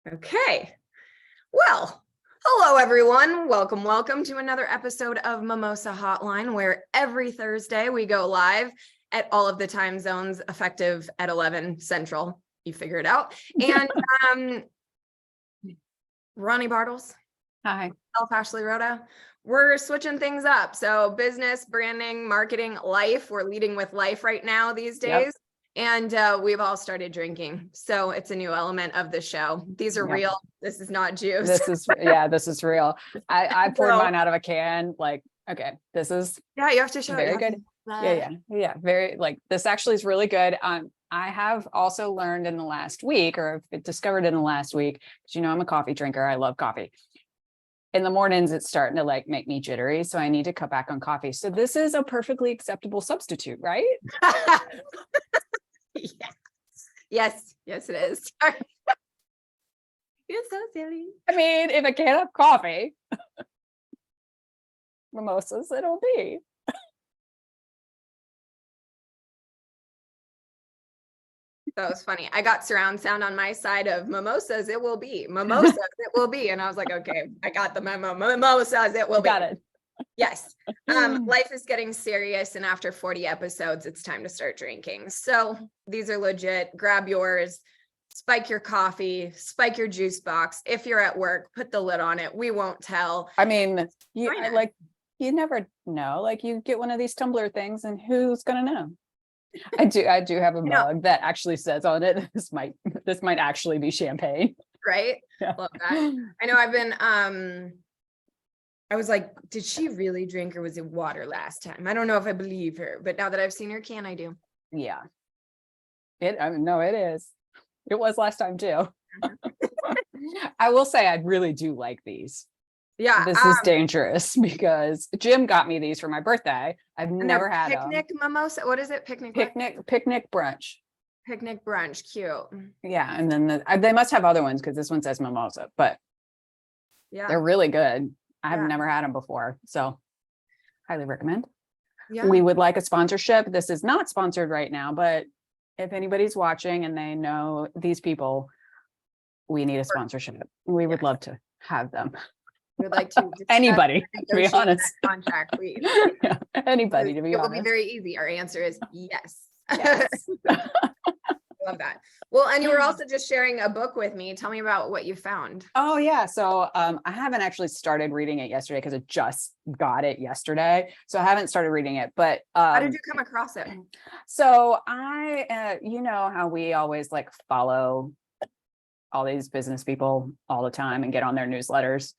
Okay. Well, hello everyone. Welcome to another episode of Mimosa Hotline, where every Thursday we go live at all of the time zones effective at 11 Central. You figure it out. And Ronnie Bartles. Hi. Ashley Rhoda. We're switching things up. So business, branding, marketing, life. We're leading with life right now these days. Yep. And we've all started drinking. So it's a new element of the show. These are real. This is not juice. This is real. I poured mine out of a can. Like, okay, this is you have to show very good. Yeah. Very this actually is really good. I have also learned in the last week, or discovered in the last week, because I'm a coffee drinker. I love coffee. In the mornings, it's starting to make me jittery. So I need to cut back on coffee. So this is a perfectly acceptable substitute, right? Yes, it is. You're so silly. I mean, if I can't have coffee, mimosas it'll be. That was funny. I got surround sound on my side of mimosas. It will be mimosas. It will be. And I was like, okay, I got the memo. Mimosas. It will be. Got it. Yes. Life is getting serious. And after 40 episodes, it's time to start drinking. So these are legit. Grab yours, spike your coffee, spike your juice box. If you're at work, put the lid on it. We won't tell. I mean, you never know. You get one of these tumbler things and who's going to know? I do have a mug that actually says on it, this might actually be champagne. Right? Yeah. Love that. I know I've been, I was like, did she really drink or was it water last time? I don't know if I believe her, but now that I've seen her can, I do. Yeah. It is. It was last time too. I will say I really do like these. Yeah. This is dangerous because Jim got me these for my birthday. I've never had them. Picnic mimosa. What is it? Picnic brunch. Picnic brunch. Cute. Yeah. And then they must have other ones because this one says mimosa, but yeah, they're really good. I've never had them before. So highly recommend. Yeah. We would like a sponsorship. This is not sponsored right now, but if anybody's watching and they know these people, we need a sponsorship. We would love to have them. We'd like to anybody, to be honest. Contract, please. Yeah, anybody, to be honest. It will be very easy. Our answer is yes. Yes. Love that. Well, and you were also just sharing a book with me. Tell me about what you found. Oh yeah. So I haven't actually started reading it yesterday because I just got it yesterday. So I haven't started reading it, but how did you come across it? So I, you know how we always follow all these business people all the time and get on their newsletters.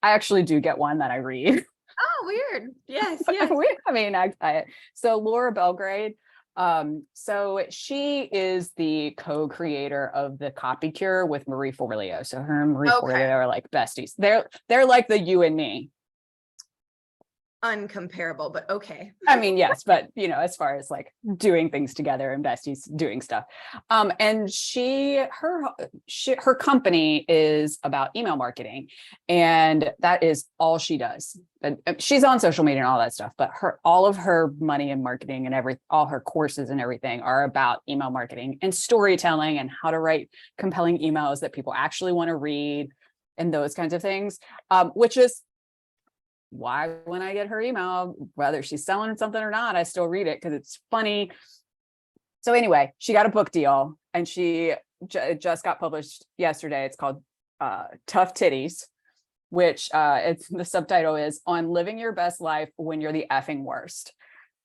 I actually do get one that I read. Oh, weird. Yes. I mean, so Laura Belgrade, so she is the co-creator of the Copy Cure with Marie Forleo. So her and Marie Forleo are like besties. They're like the you and me. Uncomparable, but okay. I mean, yes, but as far as doing things together and besties doing stuff. And her company is about email marketing, and that is all she does. And she's on social media and all that stuff, but all of her money and marketing and all her courses and everything are about email marketing and storytelling and how to write compelling emails that people actually want to read and those kinds of things, which is why when I get her email, whether she's selling something or not, I still read it because it's funny. So anyway, she got a book deal and she just got published yesterday. It's called Tough Titties, which the subtitle is On Living Your Best Life When You're the Effing Worst.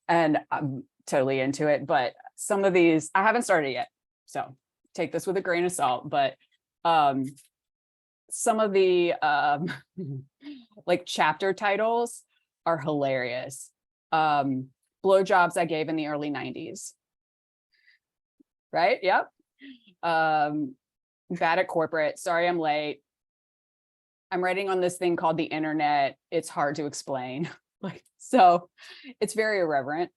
And I'm totally into it, but some of these, I haven't started yet. So take this with a grain of salt, but some of the chapter titles are hilarious. Blowjobs I gave in the early 90s. Right? Yep. Bad at corporate. Sorry, I'm late. I'm writing on this thing called the internet. It's hard to explain. So it's very irreverent,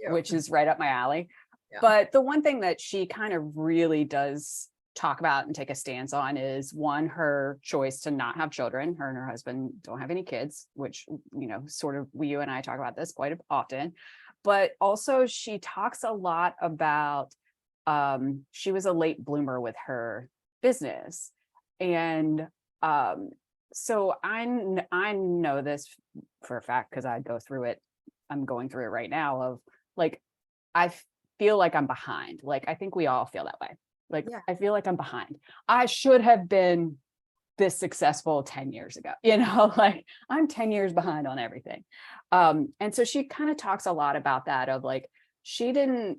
which is right up my alley. Yeah. But the one thing that she kind of really does talk about and take a stance on is one, her choice to not have children. Her and her husband don't have any kids, which, sort of you and I talk about this quite often. But also she talks a lot about, she was a late bloomer with her business. And so I know this for a fact because I go through it. I'm going through it right now of like, I feel like I'm behind. Like, I think we all feel that way. Like, Yeah. I feel like I'm behind. I should have been this successful 10 years ago, like I'm 10 years behind on everything. And so she kind of talks a lot about that of like, she didn't,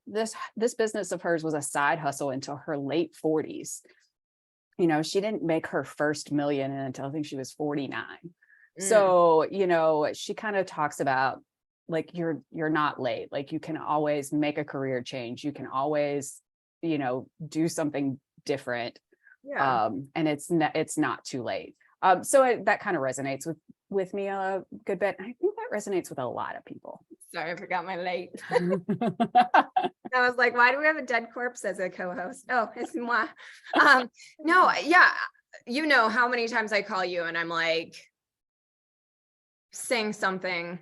this business of hers was a side hustle until her late 40s. She didn't make her first million until I think she was 49. So, she kind of talks about like, you're not late. Like, you can always make a career change. You can always, do something different. Yeah. And it's not too late. So that kind of resonates with me a good bit. I think that resonates with a lot of people. Sorry, I forgot my late. I was like, why do we have a dead corpse as a co-host? Oh, it's moi. No, yeah. You know how many times I call you and I'm like saying something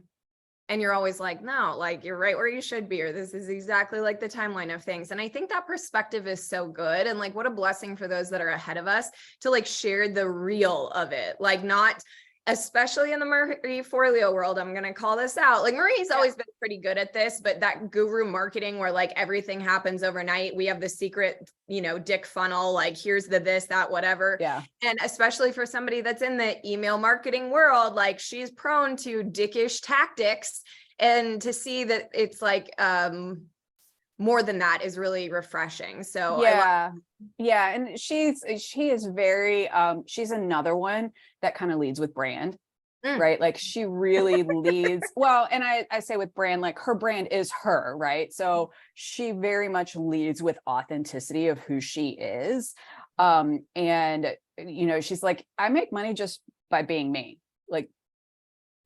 and you're always like, no, like you're right where you should be, or this is exactly like the timeline of things. And I think that perspective is so good. And like, what a blessing for those that are ahead of us to like share the real of it. Like, not, especially in the Marie Forleo world, I'm going to call this out. Like, Marie's always been pretty good at this, but that guru marketing where like everything happens overnight, we have the secret, dick funnel, like here's the this, that, whatever. Yeah. And especially for somebody that's in the email marketing world, like she's prone to dickish tactics, and to see that it's like, more than that is really refreshing. So yeah. And she is very, she's another one that kind of leads with brand, right? Like, she really leads well. And I say with brand, like her brand is her, right? So she very much leads with authenticity of who she is. And she's like, I make money just by being me. Like,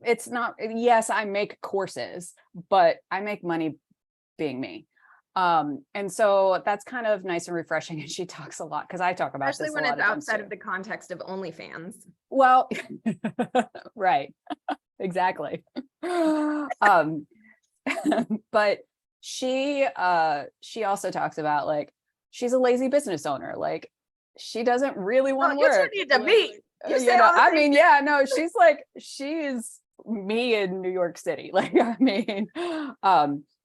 it's not, yes, I make courses, but I make money being me. And so that's kind of nice and refreshing. And she talks a lot, because I talk about especially this when a lot it's of times outside too. of the context of OnlyFans. Well, right. Exactly. But she also talks about like, she's a lazy business owner. Like, she doesn't really want to You two work. need to meet. You say I mean, yeah, no, she's me in New York City. Like, I mean,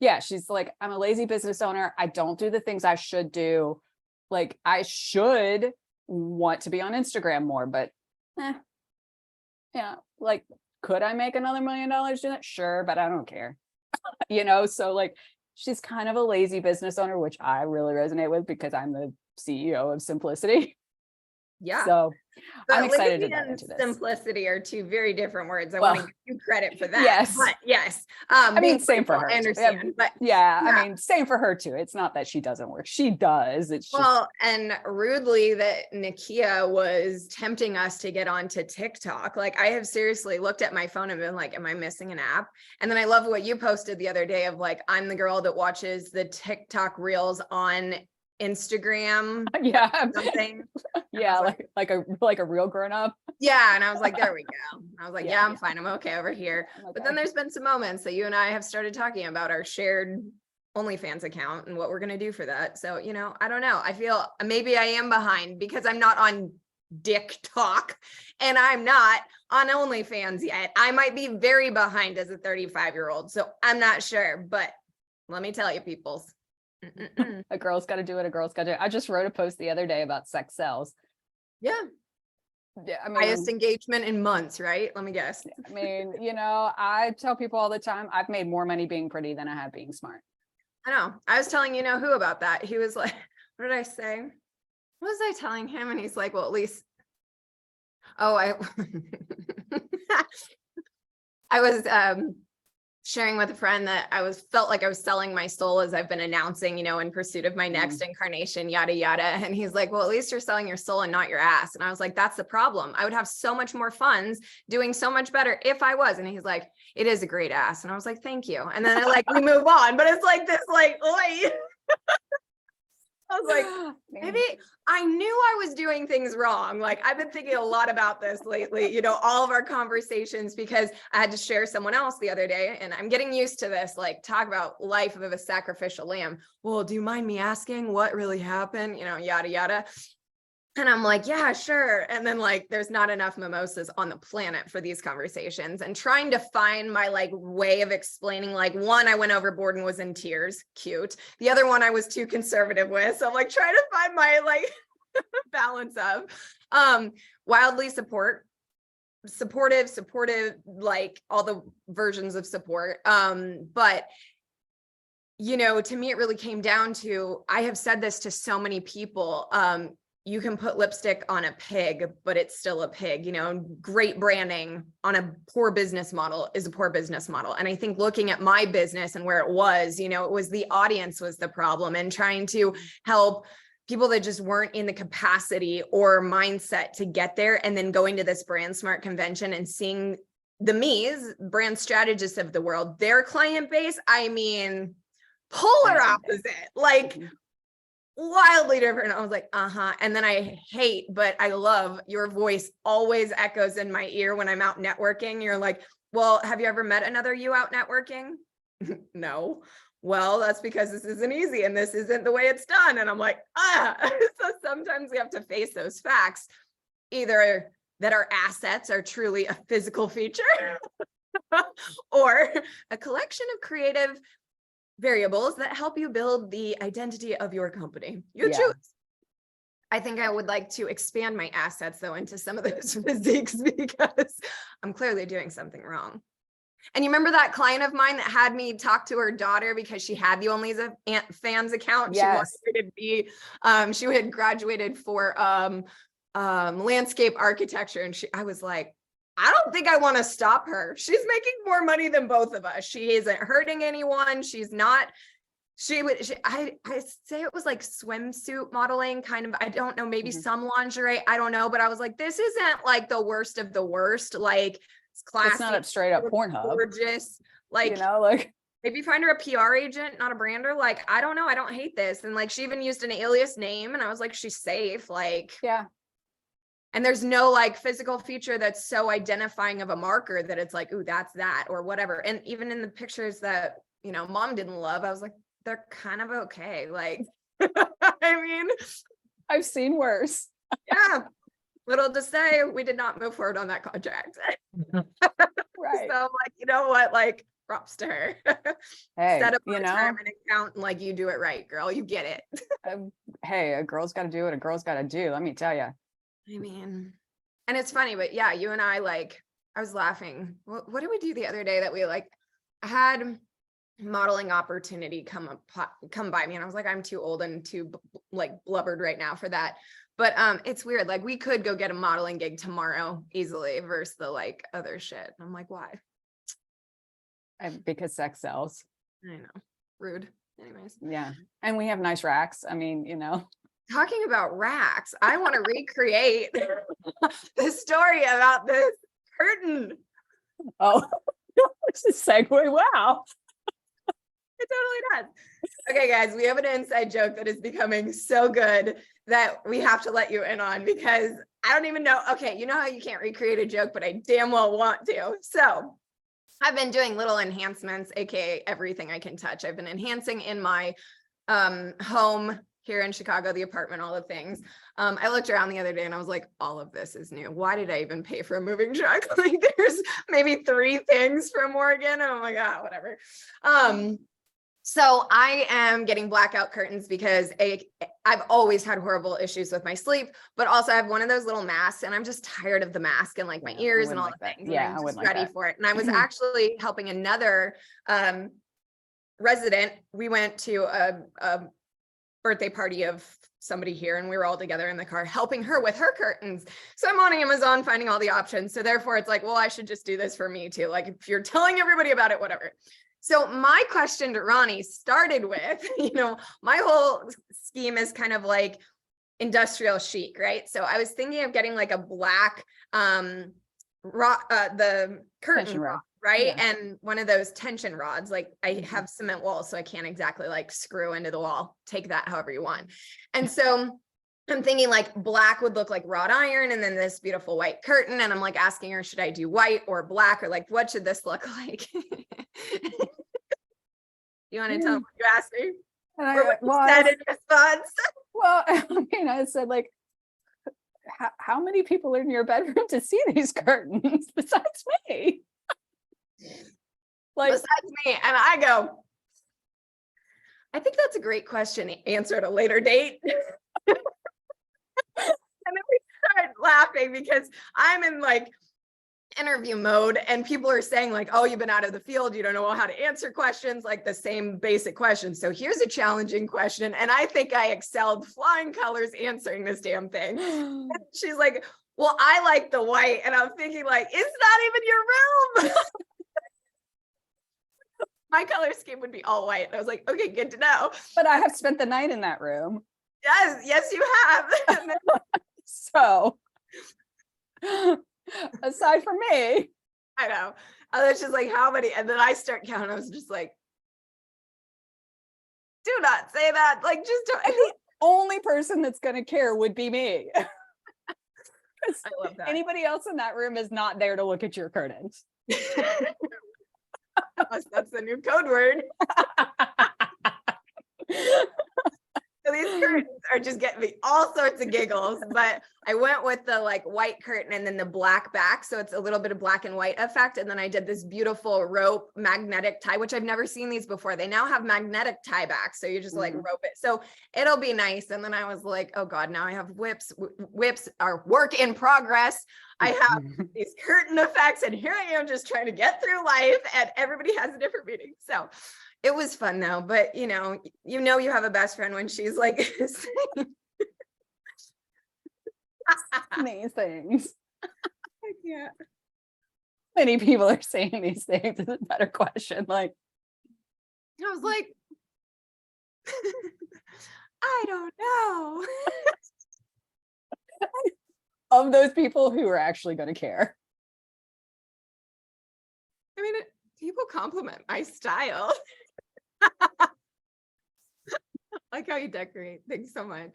yeah, she's like, I'm a lazy business owner. I don't do the things I should do. Like, I should want to be on Instagram more, but yeah, like, could I make another $1 million doing that? Sure, but I don't care. So like, she's kind of a lazy business owner, which I really resonate with because I'm the CEO of Simplicity. Yeah. So but I'm excited to lazy dive and into this. simplicity are two very different words. I Well, want to give you credit for that. Yes. But yes. I mean, same for her. I understand. But yeah, I mean, same for her too. It's not that she doesn't work. She does. It's just, well, and rudely that Nakia was tempting us to get onto TikTok. Like, I have seriously looked at my phone and been like, am I missing an app? And then I love what you posted the other day of like, I'm the girl that watches the TikTok reels on Instagram. yeah, something. Yeah, like a real grown up. Yeah. And I was like, there we go. I was like, Yeah. I'm fine. I'm okay over here. I'm okay. But then there's been some moments that you and I have started talking about our shared OnlyFans account and what we're going to do for that. So, I don't know. I feel maybe I am behind because I'm not on Dick Talk and I'm not on OnlyFans yet. I might be very behind as a 35-year-old. So I'm not sure, but let me tell you, peoples. A girl's got to do it. A girl's got to do it. I just wrote a post the other day about sex sells. Yeah. Yeah, I mean, highest engagement in months, right? Let me guess. I mean, I tell people all the time, I've made more money being pretty than I have being smart. I know. I was telling who about that. He was like, what did I say? What was I telling him? And he's like, well, at least, I was sharing with a friend that felt like I was selling my soul as I've been announcing, in pursuit of my next incarnation, yada, yada. And he's like, well, at least you're selling your soul and not your ass. And I was like, that's the problem. I would have so much more funds doing so much better if I was. And he's like, it is a great ass. And I was like, thank you. And then we move on, but it's like this, like, oi. I was like, maybe I knew I was doing things wrong. Like, I've been thinking a lot about this lately, all of our conversations, because I had to share someone else the other day, and I'm getting used to this, like, talk about life of a sacrificial lamb. Well, do you mind me asking what really happened? Yada, yada. And I'm like, yeah, sure. And then like, there's not enough mimosas on the planet for these conversations, and trying to find my like way of explaining, like one, I went overboard and was in tears. Cute. The other one I was too conservative with. So I'm like trying to find my like balance of wildly supportive, like all the versions of support. But to me, it really came down to, I have said this to so many people, you can put lipstick on a pig, but it's still a pig. Great branding on a poor business model is a poor business model. And I think looking at my business and where it was, it was the audience was the problem, and trying to help people that just weren't in the capacity or mindset to get there. And then going to this Brand Smart convention and seeing the me's brand strategists of the world, their client base, I mean, polar opposite, like wildly different. I was like, and then I hate, but I love your voice always echoes in my ear when I'm out networking. You're like, well, have you ever met another you out networking? No. Well, that's because this isn't easy and this isn't the way it's done. And I'm like, so sometimes we have to face those facts, either that our assets are truly a physical feature or a collection of creative variables that help you build the identity of your company. You choose. I think I would like to expand my assets though into some of those physiques, because I'm clearly doing something wrong. And you remember that client of mine that had me talk to her daughter because she had the Only Fans account? Yes. She wanted to be, she had graduated for landscape architecture. And I was like, I don't think I want to stop her. She's making more money than both of us. She isn't hurting anyone. She's not, I say it was like swimsuit modeling kind of, I don't know, maybe some lingerie. I don't know. But I was like, this isn't like the worst of the worst. Like, it's classy. It's not up straight up Pornhub. Gorgeous. Like, like maybe find her a PR agent, not a brander. Like, I don't know. I don't hate this. And like, she even used an alias name, and I was like, she's safe. Like, yeah. And there's no like physical feature that's so identifying of a marker that it's like, ooh, that's that or whatever. And even in the pictures that, mom didn't love, I was like, they're kind of okay. Like, I mean, I've seen worse. Yeah. Little to say, we did not move forward on that contract. Right. So I'm like, you know what? Like, props to her. Hey, set up a retirement account and like, you do it right, girl. You get it. Hey, a girl's got to do what a girl's got to do. Let me tell you. I mean, and it's funny, but yeah, you and I, like, I was laughing. What did we do the other day that we like had modeling opportunity come by me, and I was like, I'm too old and too like blubbered right now for that. But it's weird. Like, we could go get a modeling gig tomorrow easily versus the like other shit. And I'm like, why? Because sex sells. I know. Rude. Anyways. Yeah. And we have nice racks. I mean, Talking about racks, I want to recreate the story about this curtain. Oh, it's a segue. Wow. It totally does. Okay, guys, we have an inside joke that is becoming so good that we have to let you in on, because I don't even know. Okay, you know how you can't recreate a joke, but I damn well want to. So I've been doing little enhancements, aka everything I can touch. I've been enhancing in my home here in Chicago, the apartment, all the things. I looked around the other day and I was like, all of this is new. Why did I even pay for a moving truck? Like, there's maybe 3 things from Oregon. Oh my God, whatever. So I am getting blackout curtains because I've always had horrible issues with my sleep, but also I have one of those little masks, and I'm just tired of the mask and like my ears and all the things. Yeah, I'm just ready for it. And I was actually helping another resident. We went to a birthday party of somebody here, and we were all together in the car helping her with her curtains. So I'm on Amazon finding all the options. So therefore it's like, well, I should just do this for me too. Like, if you're telling everybody about it, whatever. So my question to Ronnie started with, my whole scheme is kind of like industrial chic, right? So I was thinking of getting like a black, the curtain rod, right? Yeah. And one of those tension rods, like I have cement walls, so I can't exactly like screw into the wall, take that however you want. And so I'm thinking like black would look like wrought iron, and then this beautiful white curtain. And I'm like asking her, should I do white or black, or like, what should this look like? You want to tell them what you asked me? Or what you said in response? Well, I mean, I said like, how many people are in your bedroom to see these curtains besides me? Like, Besides me. And I go, I think that's a great question to answer at a later date. And then we start laughing because I'm in like interview mode and people are saying like, oh, you've been out of the field, you don't know how to answer questions, like the same basic questions. So here's a challenging question. And I think I excelled flying colors answering this damn thing. And she's like, well, I like the white. And I'm thinking like, it's not even your room. My color scheme would be all white. And I was like, okay, good to know. but I have spent the night in that room. Yes, you have. And then, So aside from me, I know. I was just like, how many? And then I start counting. I was just like, do not say that. Like, just don't. the only person that's going to care would be me. I love that. Anybody else in that room is not there to look at your curtains. That's the new code word. So these curtains are just getting me all sorts of giggles, but I went with the like white curtain and then the black back. So it's a little bit of black and white effect. And then I did this beautiful rope magnetic tie, which I've never seen these before. They now have magnetic tie backs. So you just like rope it. So it'll be nice. And then I was like, oh God, now I have whips. Whips are work in progress. I have these curtain effects and here I am just trying to get through life and everybody has a different meaning. So it was fun though, but you you have a best friend when she's like These things. I can't. Many people are saying these things. It's a better question. Like, I was like, I don't know. of those people who are actually going to care. I mean, people compliment my style. Like how you decorate. Thanks so much.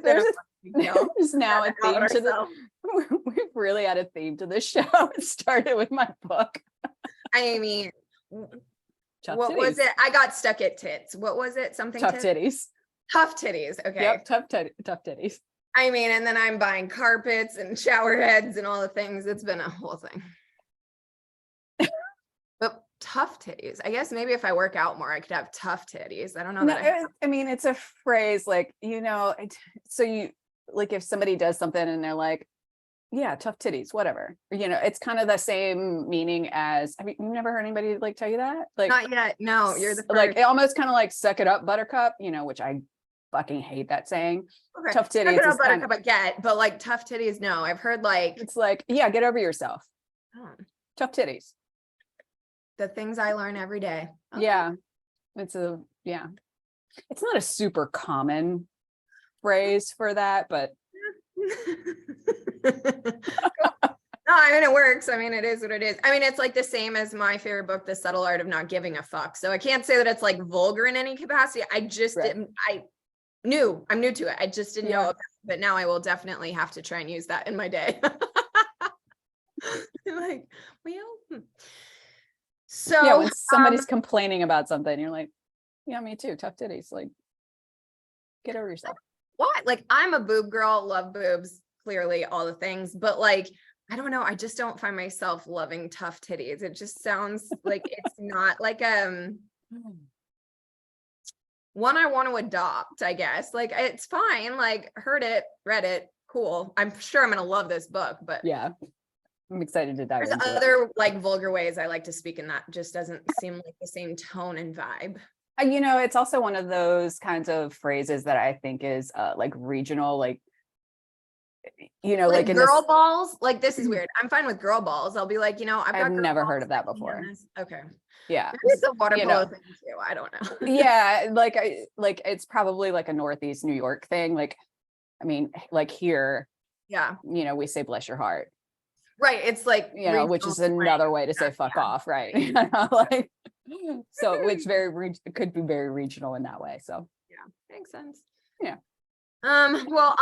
There's now a theme to the. We've really had a theme to this show. It started with my book. I mean, Tough what titties. was it? I got stuck at tits. What was it? Something Tough titties. Tough titties. Okay. Yep. Tough titties. I mean, and then I'm buying carpets and shower heads and all the things. It's been a whole thing. But tough titties. I guess maybe if I work out more, I could have tough titties. I don't know that. I mean, it's a phrase like, so you like if somebody does something and they're like, yeah, tough titties, whatever. It's kind of the same meaning as, have you never heard anybody like tell you that? Like, not yet. No, you're the first. Like it almost kind of like suck it up, buttercup, which I fucking hate that saying. Okay. Tough titties is kind of, I get, but like tough titties, no. I've heard like it's like, yeah, get over yourself. Tough titties. The things I learn every day. Okay. Yeah. It's not a super common phrase for that, but no, I mean it works. I mean it is what it is. I mean it's like the same as my favorite book, The Subtle Art of Not Giving a Fuck. So I can't say that it's like vulgar in any capacity. I just didn't. I'm new to it. I just didn't know about it, but now I will definitely have to try and use that in my day. Like, well, so yeah, when somebody's complaining about something, you're like, yeah, me too. Tough titties. Like, get over yourself. What? Like, I'm a boob girl, love boobs, clearly all the things, but like, I don't know. I just don't find myself loving tough titties. It just sounds like it's not like one I want to adopt, I guess. Like, it's fine. Like, heard it, read it, cool. I'm sure I'm gonna love this book, but yeah, I'm excited to dive into other like vulgar ways I like to speak, and that just doesn't seem like the same tone and vibe. It's also one of those kinds of phrases that I think is like regional, like like in girl balls. Like, this is weird. I'm fine with girl balls. I'll be like, I've never heard of that before. Okay. Yeah. Maybe it's a water polo thing too. I don't know. Yeah, like it's probably like a Northeast New York thing. Like, I mean, like here, yeah, we say bless your heart. Right. It's like, which is another way to say fuck off, right? Like, so it's could be very regional in that way. So yeah, makes sense. Yeah. Well,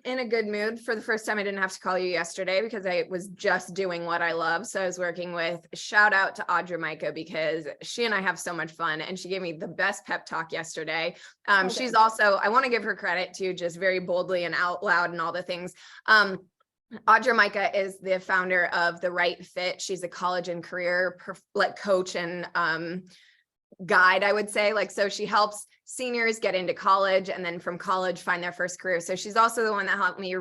in a good mood. For the first time, I didn't have to call you yesterday because I was just doing what I love. So I was working with, shout out to Audra Micah, because she and I have so much fun and she gave me the best pep talk yesterday. Okay. She's also, I want to give her credit too, just very boldly and out loud and all the things. Audra Micah is the founder of The Right Fit. She's a college and career coach and guide, I would say. So she helps seniors get into college and then from college find their first career. So she's also the one that helped me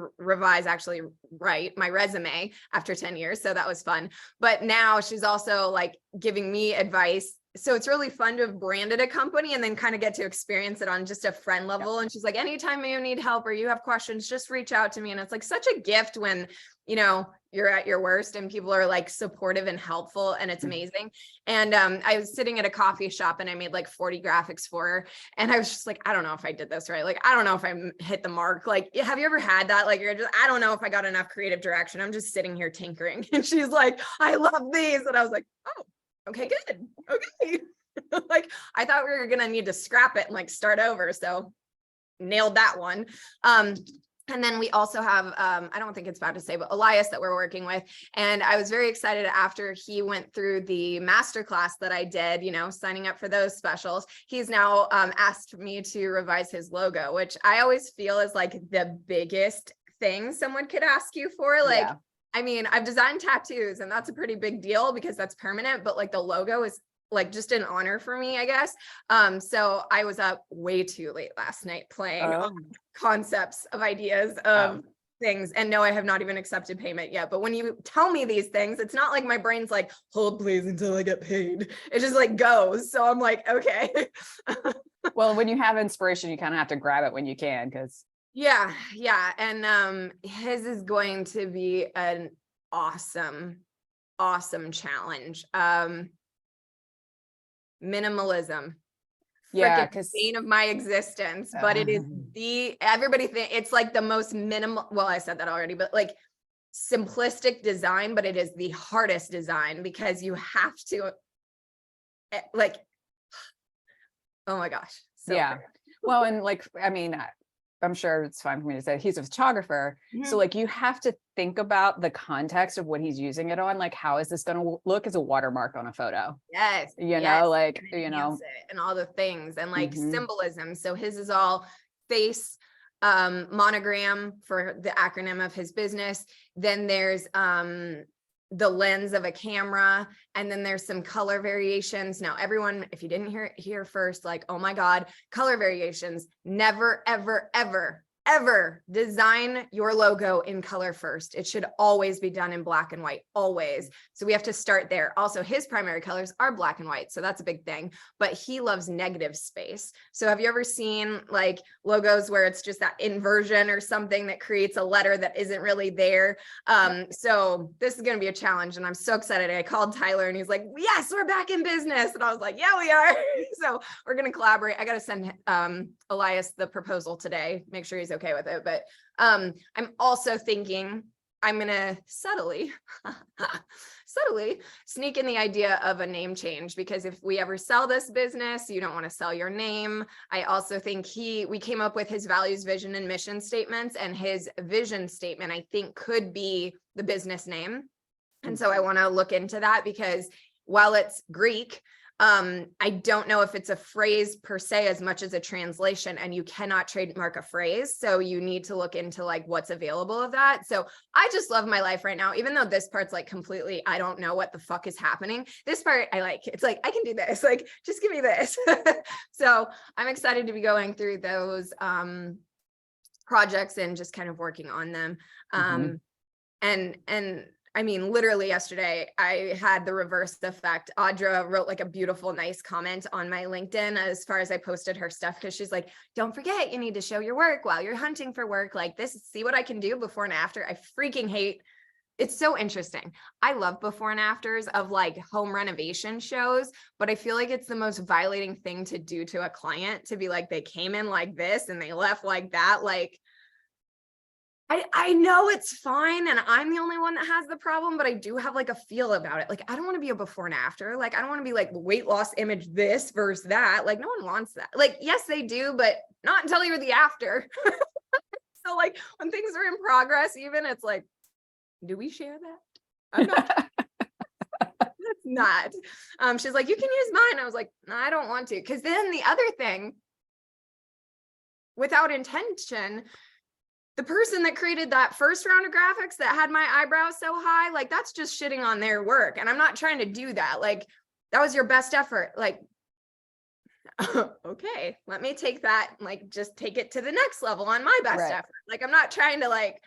actually write my resume after 10 years. So that was fun. But now she's also giving me advice. So it's really fun to have branded a company and then kind of get to experience it on just a friend level. Yep. And she's like, anytime you need help or you have questions, just reach out to me. And it's such a gift when, you're at your worst and people are supportive and helpful, and it's amazing. And I was sitting at a coffee shop and I made 40 graphics for her. And I was just I don't know if I did this right. I don't know if I hit the mark. Have you ever had that? You're just, I don't know if I got enough creative direction. I'm just sitting here tinkering. And she's like, I love these. And I was like, oh, okay, good. Okay. I thought we were going to need to scrap it and start over. So nailed that one. And then we also have, I don't think it's bad to say, but Elias that we're working with. And I was very excited after he went through the masterclass that I did, signing up for those specials. He's now asked me to revise his logo, which I always feel is the biggest thing someone could ask you for. Yeah. I mean, I've designed tattoos and that's a pretty big deal because that's permanent, but the logo is just an honor for me, I guess. So I was up way too late last night playing concepts of ideas of things. And no, I have not even accepted payment yet. But when you tell me these things, it's not my brain's hold please until I get paid. It just goes. So I'm okay. Well, when you have inspiration, you kind of have to grab it when you can, because yeah. And his is going to be an awesome challenge. Minimalism. Yeah, because bane of my existence, but it is everybody think it's the most minimal. Well, I said that already, but simplistic design, but it is the hardest design because you have to oh my gosh. So yeah. hard. Well, and I mean, I'm sure it's fine for me to say he's a photographer. So you have to think about the context of what he's using it on. How is this going to look as a watermark on a photo? Yes. You know, and all the things and symbolism. So his is all face, monogram for the acronym of his business. Then there's the lens of a camera, and then there's some color variations. Now, everyone, if you didn't hear it here first, oh my God, color variations, never, ever, ever, ever design your logo in color first. It should always be done in black and white, always. So we have to start there. Also, his primary colors are black and white. So that's a big thing, but he loves negative space. So have you ever seen logos where it's just that inversion or something that creates a letter that isn't really there? So this is going to be a challenge and I'm so excited. I called Tyler and he's like, yes, we're back in business. And I was like, yeah, we are. So we're going to collaborate. I got to send Elias the proposal today, make sure he's okay with it. But I'm also thinking I'm gonna subtly sneak in the idea of a name change, because if we ever sell this business, you don't want to sell your name. I also think we came up with his values, vision, and mission statements, and his vision statement I think could be the business name. And so I want to look into that, because while it's Greek, I don't know if it's a phrase per se as much as a translation, and you cannot trademark a phrase. So you need to look into what's available of that. So I just love my life right now, even though this part's completely, I don't know what the fuck is happening. This part I like, it's I can do this, just give me this. So I'm excited to be going through those, projects and just kind of working on them. And I mean, literally yesterday, I had the reverse effect. Audra wrote a beautiful, nice comment on my LinkedIn as far as I posted her stuff, because she's like, don't forget, you need to show your work while you're hunting for work this. See what I can do before and after. I freaking hate. It's so interesting. I love before and afters of home renovation shows, but I feel it's the most violating thing to do to a client, to be they came in like this and they left like that. I know it's fine and I'm the only one that has the problem, but I do have a feel about it. I don't want to be a before and after. I don't want to be weight loss image this versus that. No one wants that. Yes, they do, but not until you're the after. So like when things are in progress, even it's like, do we share that? I'm not. That's not. She's like, you can use mine. I was like, no, I don't want to. Because then the other thing, without intention, the person that created that first round of graphics that had my eyebrows so high, like that's just shitting on their work. And I'm not trying to do that. Like that was your best effort. Like, okay, let me take that, like just take it to the next level on my best effort. Like I'm not trying to like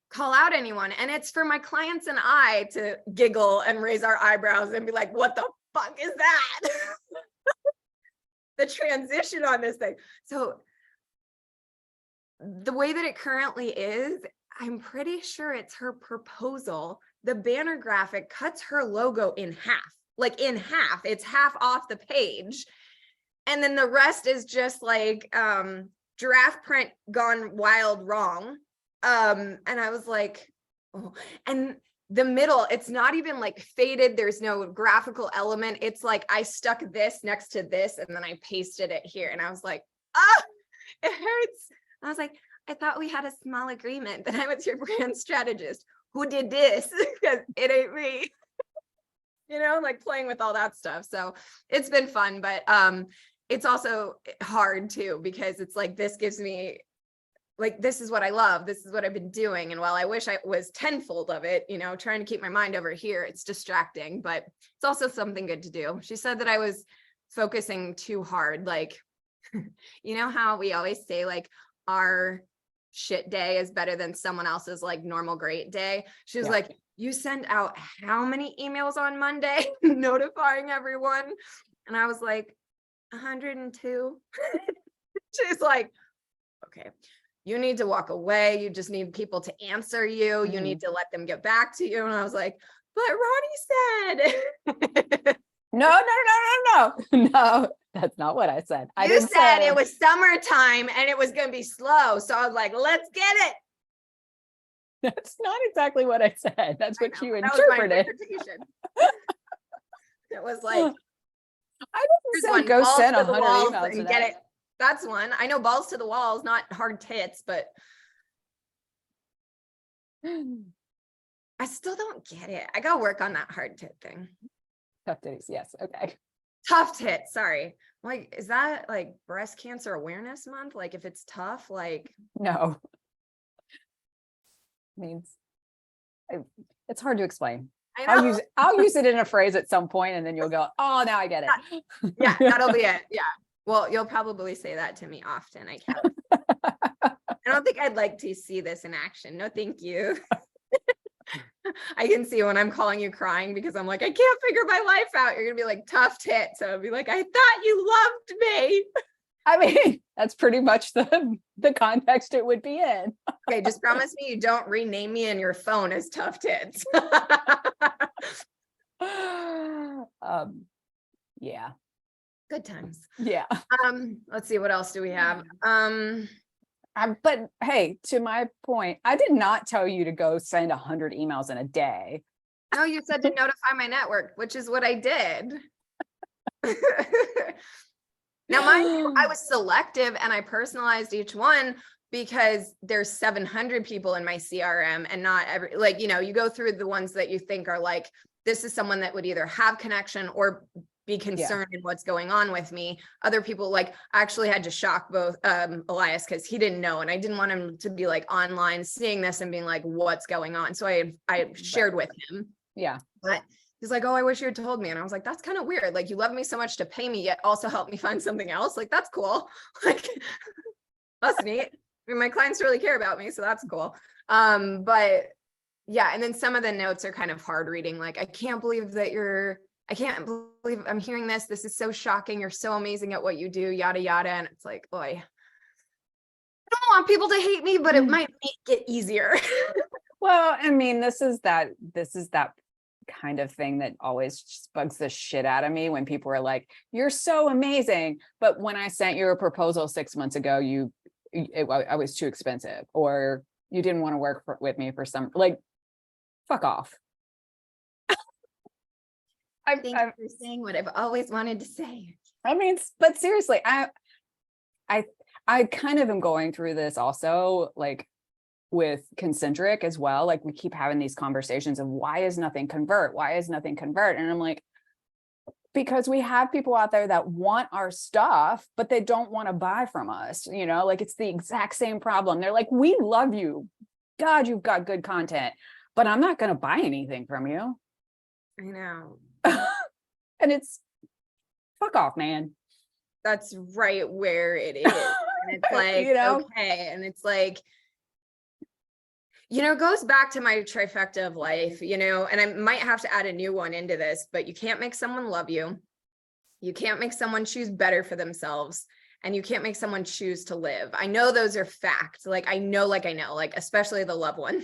call out anyone. And it's for my clients and I to giggle and raise our eyebrows and be like, what the fuck is that? The transition on this thing. So the way that it currently is, I'm pretty sure it's her proposal. The banner graphic cuts her logo in half, like in half. It's half off the page. And then the rest is just like giraffe print gone wild wrong. And I was like, oh, and the middle, it's not even like faded. There's no graphical element. It's like I stuck this next to this and then I pasted it here. And I was like, ah, it hurts. I was like, I thought we had a small agreement that I was your brand strategist. Who did this? Because it ain't me. You know, like playing with all that stuff. So it's been fun, but it's also hard too, because it's like, this gives me like, this is what I love. This is what I've been doing. And while I wish I was tenfold of it, you know, trying to keep my mind over here, it's distracting, but it's also something good to do. She said that I was focusing too hard. Like, you know how we always say like our shit day is better than someone else's like normal great day. She was like, you send out how many emails on Monday notifying everyone? And I was like, 102. She's like, okay, you need to walk away. You just need people to answer you. You need to let them get back to you. And I was like, but Ronnie said. No, that's not what I said. You said it was summertime and it was going to be slow. So I was like, let's get it. That's not exactly what I said. That's what you interpreted. It was like, I didn't say go send 100 emails and get it. That's one. I know, balls to the walls, not hard tits, but I still don't get it. I gotta work on that hard tit thing. Tough titties, yes. Okay. Tough tits, sorry. Like, is that like breast cancer awareness month? Like if it's tough, like no. Means it's hard to explain. I'll use it in a phrase at some point and then you'll go, oh, now I get it. Yeah, that'll be it. Yeah. Well, you'll probably say that to me often. I can't. I don't think I'd like to see this in action. No, thank you. I can see when I'm calling you crying because I'm like, I can't figure my life out. You're gonna be like, tough tit. So I'll be like, I thought you loved me. I mean, that's pretty much the context it would be in. Okay, just promise me you don't rename me in your phone as tough tits. Yeah. Good times. Yeah. Let's see, what else do we have? But hey, to my point, I did not tell you to go send 100 emails in a day. No, you said to notify my network, which is what I did. Now, mind you, I was selective and I personalized each one because there's 700 people in my CRM and not every, like, you know, you go through the ones that you think are like, this is someone that would either have connection or be concerned in what's going on with me. Other people, like, I actually had to shock both Elias because he didn't know, and I didn't want him to be like online seeing this and being like, what's going on? So I shared with him. Yeah. But he's like, oh, I wish you had told me. And I was like, that's kind of weird. Like, you love me so much to pay me, yet also help me find something else. Like, that's cool. Like, that's neat. I mean, my clients really care about me, so that's cool. But yeah, and then some of the notes are kind of hard reading. Like, I can't believe I'm hearing this. This is so shocking. You're so amazing at what you do, yada, yada. And it's like, boy, I don't want people to hate me, but it might make it easier. Well, I mean, this is that kind of thing that always just bugs the shit out of me when people are like, you're so amazing. But when I sent you a proposal 6 months ago, I was too expensive, or you didn't want to work with me for some, like, fuck off. Thank you for saying what I've always wanted to say. I mean, but seriously, I I kind of am going through this also, like with Concentric as well. Like we keep having these conversations of why is nothing convert? Why is nothing convert? And I'm like, because we have people out there that want our stuff, but they don't want to buy from us. Like it's the exact same problem. They're like, we love you. God, you've got good content, but I'm not going to buy anything from you. I know. And it's fuck off, man. That's right where it is. And it's like, okay. And it's like, it goes back to my trifecta of life, and I might have to add a new one into this, but you can't make someone love you. You can't make someone choose better for themselves. And you can't make someone choose to live. I know those are facts. Like I know, especially the love one.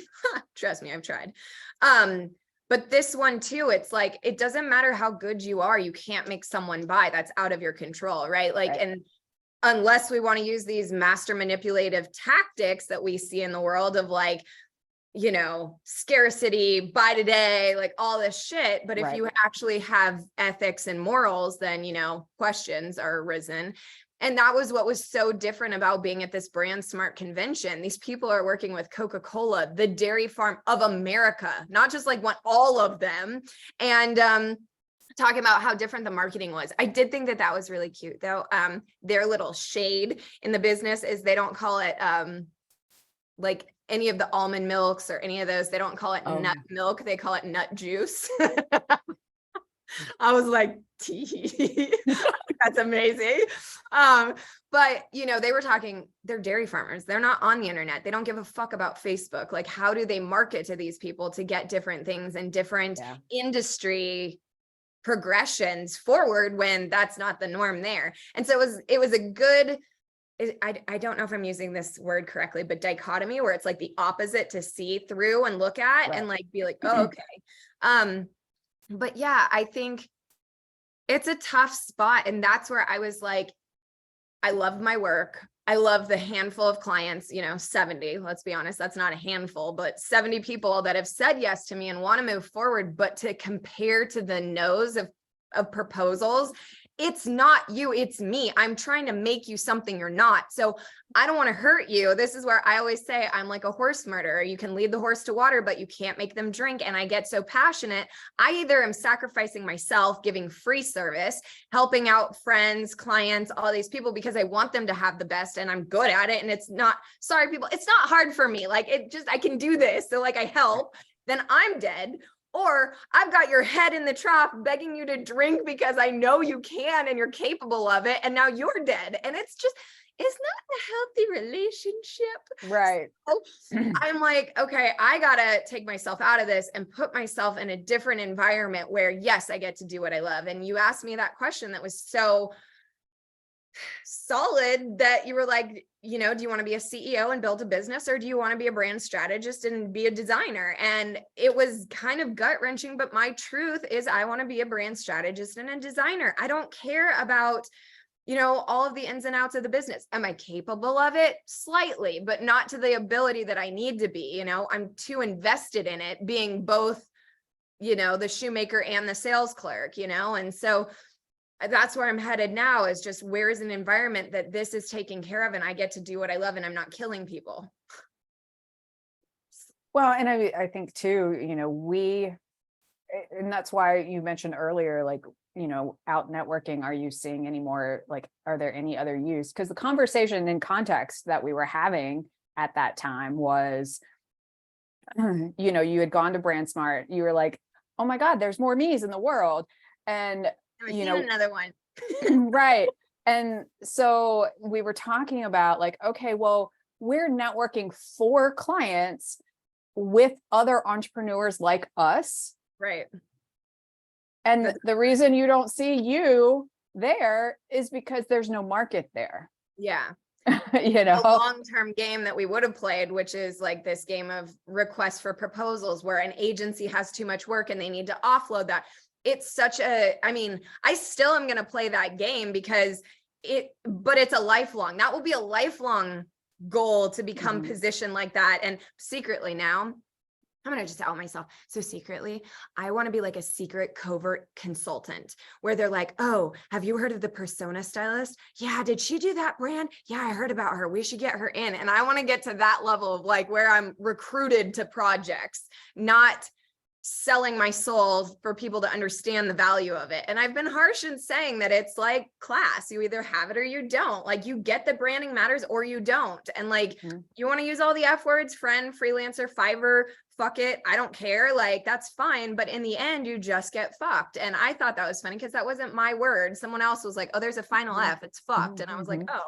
Trust me, I've tried. But this one too, it's like, it doesn't matter how good you are. You can't make someone buy. That's out of your control, right? Like, and unless we want to use these master manipulative tactics that we see in the world of like, scarcity, buy today, like all this shit. But if you actually have ethics and morals, then, questions are arisen. And that was what was so different about being at this Brand Smart convention. These people are working with Coca-Cola, the dairy farm of America, not just like all of them. And talking about how different the marketing was. I did think that was really cute though. Their little shade in the business is they don't call it like any of the almond milks or any of those. They don't call it nut milk. They call it nut juice. I was like, tea. That's amazing. But they were talking, they're dairy farmers. They're not on the internet. They don't give a fuck about Facebook. Like, how do they market to these people to get different things and different industry progressions forward when that's not the norm there? And so it was a good, I don't know if I'm using this word correctly, but dichotomy, where it's like the opposite to see through and look at and like be like, oh, okay. But yeah, I think it's a tough spot. And that's where I was like, I love my work. I love the handful of clients, 70, let's be honest, that's not a handful, but 70 people that have said yes to me and want to move forward. But to compare to the no's of proposals, it's not you, it's me. I'm trying to make you something you're not. So I don't want to hurt you. This is where I always say I'm like a horse murderer. You can lead the horse to water, but you can't make them drink. And I get so passionate. I either am sacrificing myself, giving free service, helping out friends, clients, all these people, because I want them to have the best and I'm good at it. And it's not, sorry, people, it's not hard for me. Like I can do this. So like I help, then I'm dead. Or I've got your head in the trough begging you to drink because I know you can and you're capable of it. And now you're dead. And it's not a healthy relationship. Right. So I'm like, okay, I got to take myself out of this and put myself in a different environment where, yes, I get to do what I love. And you asked me that question that was so solid that you were like, do you want to be a CEO and build a business, or do you want to be a brand strategist and be a designer? And it was kind of gut wrenching, but my truth is I want to be a brand strategist and a designer. I don't care about, all of the ins and outs of the business. Am I capable of it? Slightly, but not to the ability that I need to be. I'm too invested in it, being both, the shoemaker and the sales clerk, and so that's where I'm headed now, is just where is an environment that this is taken care of and I get to do what I love and I'm not killing people. Well, and I think too, and that's why you mentioned earlier, like, out networking, are you seeing any more, like, are there any other use? Because the conversation in context that we were having at that time was, you had gone to Brand Smart, you were like, oh my God, there's more me's in the world. And another one. Right. And so we were talking about like, okay, well, we're networking for clients with other entrepreneurs like us. Right. And the reason you don't see you there is because there's no market there. Yeah. A long-term game that we would have played, which is like this game of requests for proposals where an agency has too much work and they need to offload that. It's such I still am going to play that game because but it's a lifelong, that will be a lifelong goal to become positioned like that. And secretly now, I'm going to just out myself. So secretly, I want to be like a secret covert consultant where they're like, oh, have you heard of the persona stylist? Yeah. Did she do that brand? Yeah, I heard about her. We should get her in. And I want to get to that level of like where I'm recruited to projects, not selling my soul for people to understand the value of it. And I've been harsh in saying that it's like class. You either have it or you don't. Like you get the branding matters or you don't. And like you want to use all the F words, friend, freelancer, Fiverr, fuck it. I don't care. Like that's fine. But in the end, you just get fucked. And I thought that was funny because that wasn't my word. Someone else was like, oh, there's a final F. It's fucked. And I was like, oh,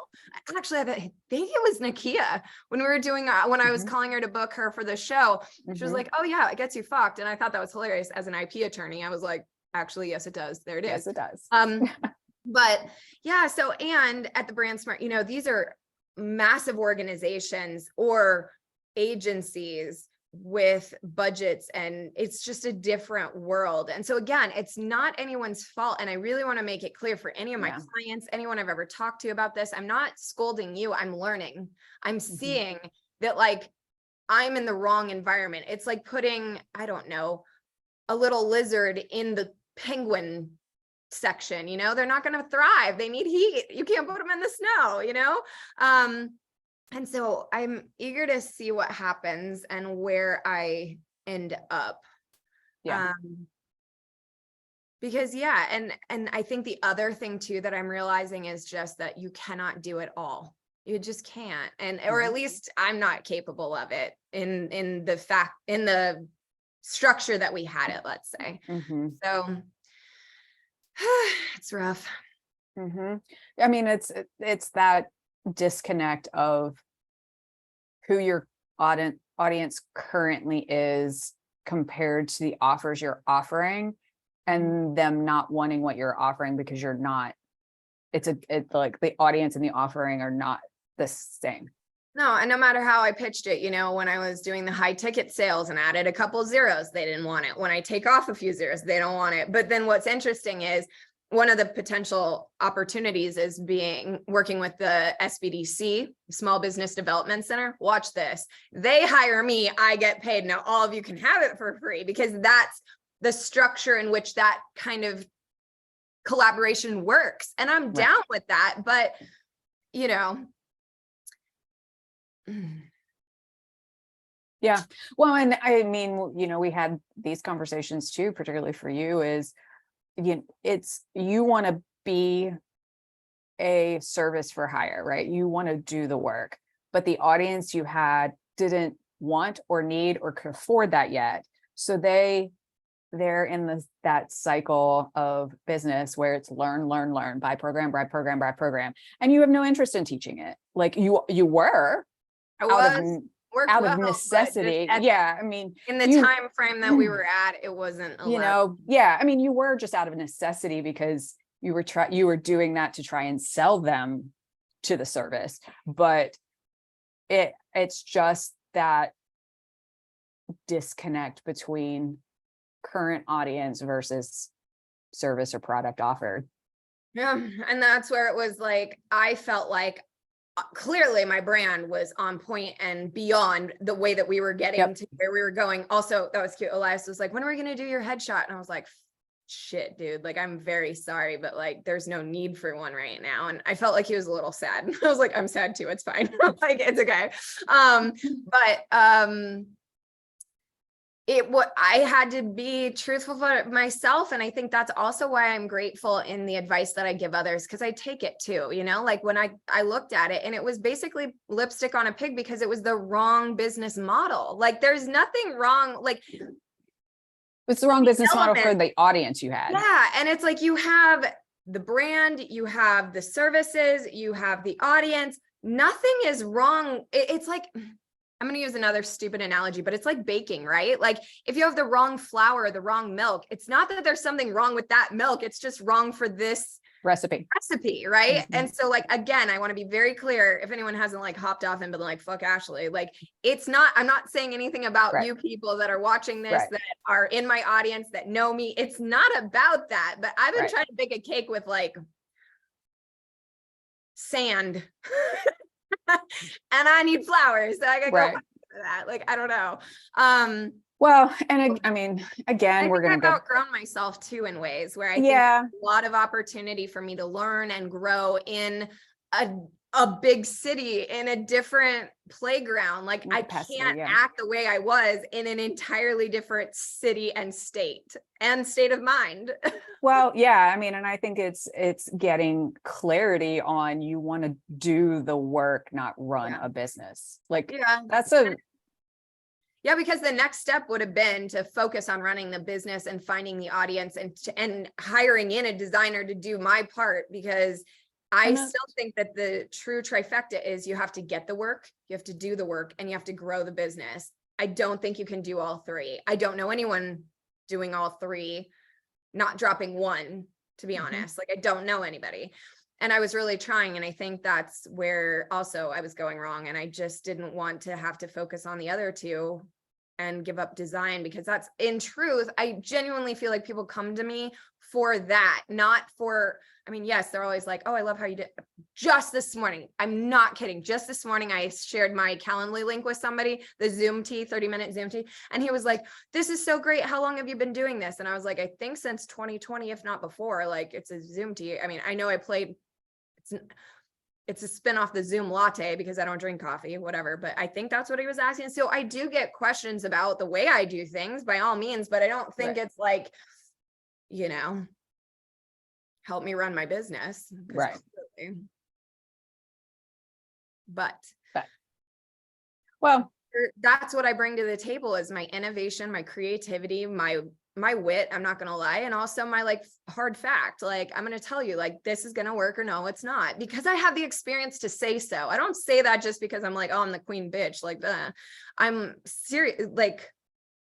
actually, I think it was Nakia when we were doing, when I was calling her to book her for the show. She was like, oh yeah, it gets you fucked. And I thought that was hilarious. As an IP attorney, I was like, actually, yes, it does. There it is. Yes, it does. But yeah, so, and at the Brand Smart, you know, these are massive organizations or agencies with budgets, and it's just a different world. And so again, it's not anyone's fault. And I really want to make it clear for any of my clients, anyone I've ever talked to about this, I'm not scolding you. I'm learning. I'm seeing that like I'm in the wrong environment. It's like putting, I don't know, a little lizard in the penguin section, you know, they're not going to thrive. They need heat. You can't put them in the snow, you know? And so I'm eager to see what happens and where I end up. Yeah. Because yeah, and I think the other thing too that I'm realizing is just that you cannot do it all. You just can't. And or at least I'm not capable of it in the structure that we had it, let's say. So it's rough. I mean, it's that disconnect of who your audience currently is compared to the offers you're offering, and them not wanting what you're offering because you're not. It's like the audience and the offering are not the same. No, and no matter how I pitched it, you know, when I was doing the high ticket sales and added a couple zeros, they didn't want it. When I take off a few zeros, they don't want it. But then what's interesting is one of the potential opportunities is working with the SBDC, Small Business Development Center. Watch this. They hire me, I get paid. Now all of you can have it for free because that's the structure in which that kind of collaboration works. And I'm down with that, but you know, yeah. Well, and I mean, you know, we had these conversations too, particularly for you is, you want to be a service for hire, right? You want to do the work, but the audience you had didn't want or need or could afford that yet. So they're in that cycle of business where it's learn, buy program, and you have no interest in teaching it. Like you were. Out of necessity. I mean, in the time frame that we were at, it wasn't allowed. I mean, you were just out of necessity because you were doing that to try and sell them to the service. But it's just that disconnect between current audience versus service or product offered. Yeah, and that's where it was like I felt like clearly my brand was on point and beyond the way that we were getting to where we were going. Also, that was cute. Elias was like, when are we going to do your headshot? And I was like, shit, dude, like, I'm very sorry, but like, there's no need for one right now. And I felt like he was a little sad. I was like, I'm sad too. It's fine. Like, it's okay. I had to be truthful for myself. And I think that's also why I'm grateful in the advice that I give others, because I take it too, you know, like when I looked at it and it was basically lipstick on a pig because it was the wrong business model. Like there's nothing wrong. Like it's the wrong business model for the audience you had. Yeah. And it's like, you have the brand, you have the services, you have the audience, nothing is wrong. It's like, I'm going to use another stupid analogy, but it's like baking, right? Like if you have the wrong flour, the wrong milk, it's not that there's something wrong with that milk. It's just wrong for this recipe, right? Mm-hmm. And so like, again, I want to be very clear if anyone hasn't like hopped off and been like, fuck Ashley, like it's not, I'm not saying anything about you people that are watching this, that are in my audience that know me. It's not about that, but I've been trying to bake a cake with like sand. And I need flowers. So I gotta go for that. Like, I don't know. Well, and I mean, again, I we're think going I've to go, outgrown myself too in ways where I think yeah, there's a lot of opportunity for me to learn and grow in a a big city, in a different playground. Like I capacity. can't Yeah. act the way I was in an entirely different city and state of mind. Well, yeah, I mean, and I think it's getting clarity on you want to do the work, not run Yeah. a business. Like Yeah. that's a Yeah, because the next step would have been to focus on running the business and finding the audience and hiring in a designer to do my part, because I and still think that the true trifecta is you have to get the work, you have to do the work, and you have to grow the business. I don't think you can do all three. I don't know anyone doing all three, not dropping one, to be honest. Like I don't know anybody. And I was really trying. And I think that's where also I was going wrong. And I just didn't want to have to focus on the other two and give up design, because that's, in truth, I genuinely feel like people come to me for that, not for, I mean, yes, they're always like, oh, I love how you did. Just this morning, I'm not kidding. Just this morning, I shared my Calendly link with somebody, the Zoom 30-minute Zoom tea. And he was like, this is so great. How long have you been doing this? And I was like, I think since 2020, if not before. Like, it's a Zoom tea. I mean, I know I played, it's a spin off the Zoom latte because I don't drink coffee, whatever. But I think that's what he was asking. So I do get questions about the way I do things, by all means, but I don't think it's like, you know, help me run my business. right. Clearly. But Well, that's what I bring to the table, is my innovation, my creativity, my wit, I'm not going to lie. And also my like hard fact, like, I'm going to tell you, like, this is going to work or no, it's not, because I have the experience to say so. I don't say that just because I'm like, oh, I'm the queen bitch. Like, I'm serious. Like,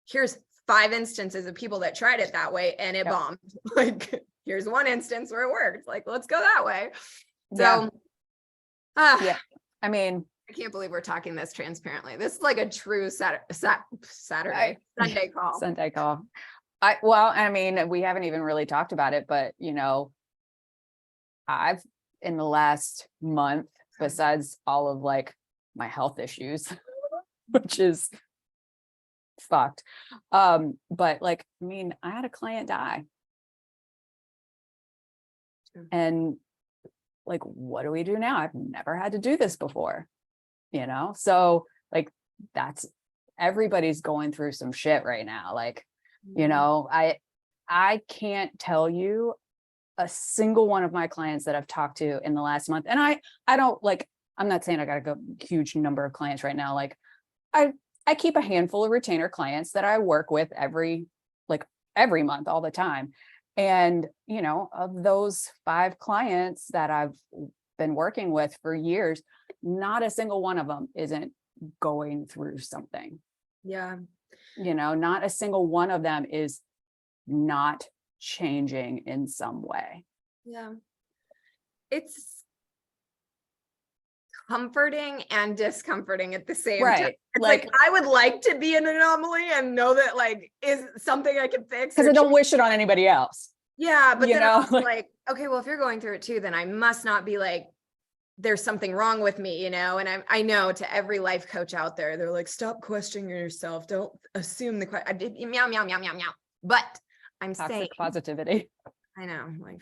here's 5 instances of people that tried it that way and it bombed. Like, here's one instance where it worked. Like, let's go that way. So, yeah. I mean, I can't believe we're talking this transparently. This is like a true Sunday call. Sunday call. Well, I mean, we haven't even really talked about it, but you know, I've in the last month, besides all of like my health issues, which is fucked. But like, I mean, I had a client die. And like, what do we do now? I've never had to do this before, you know? So like, that's, everybody's going through some shit right now. Like, you know, I can't tell you a single one of my clients that I've talked to in the last month. And I don't like, I'm not saying I got a huge number of clients right now. Like I keep a handful of retainer clients that I work with every month, all the time. And, you know, of those 5 clients that I've been working with for years, not a single one of them isn't going through something. Yeah. You know, not a single one of them is not changing in some way. Yeah. It's comforting and discomforting at the same time. It's like I would like to be an anomaly and know that like is something I can fix. Because I don't wish it on anybody else. Yeah, but then know? I'm like, okay, well, if you're going through it too, then I must not be like, there's something wrong with me, you know? And I know, to every life coach out there, they're like, stop questioning yourself. Don't assume the question. Meow, meow, meow, meow, meow. But I'm saying positivity. I know, like,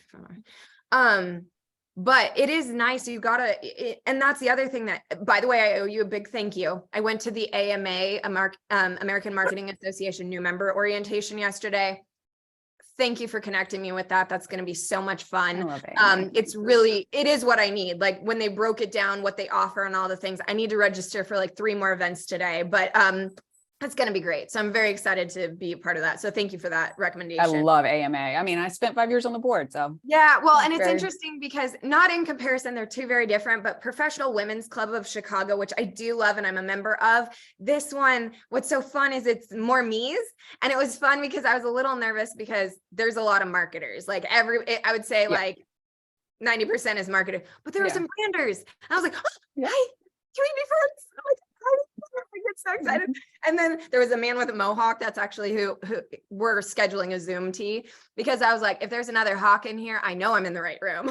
but it is nice. You gotta, and that's the other thing that, by the way, I owe you a big thank you. I went to the AMA, American Marketing Association new member orientation yesterday. Thank you for connecting me with that. That's going to be so much fun. It's really, it is what I need. Like when they broke it down, what they offer and all the things, I need to register for like 3 more events today, but it's going to be great. So I'm very excited to be a part of that. So thank you for that recommendation. I love AMA. I mean, I spent 5 years on the board, so. Yeah, well, and it's interesting because not in comparison, they're 2 very different, but Professional Women's Club of Chicago, which I do love and I'm a member of, this one, what's so fun is it's more me's. And it was fun because I was a little nervous because there's a lot of marketers, like I would say like 90% is marketers, but there were some branders. And I was like, oh, hi, can we be friends? I'm like, I get so excited. And then there was a man with a mohawk. That's actually who we're scheduling a Zoom tea, because I was like, if there's another hawk in here, I know I'm in the right room.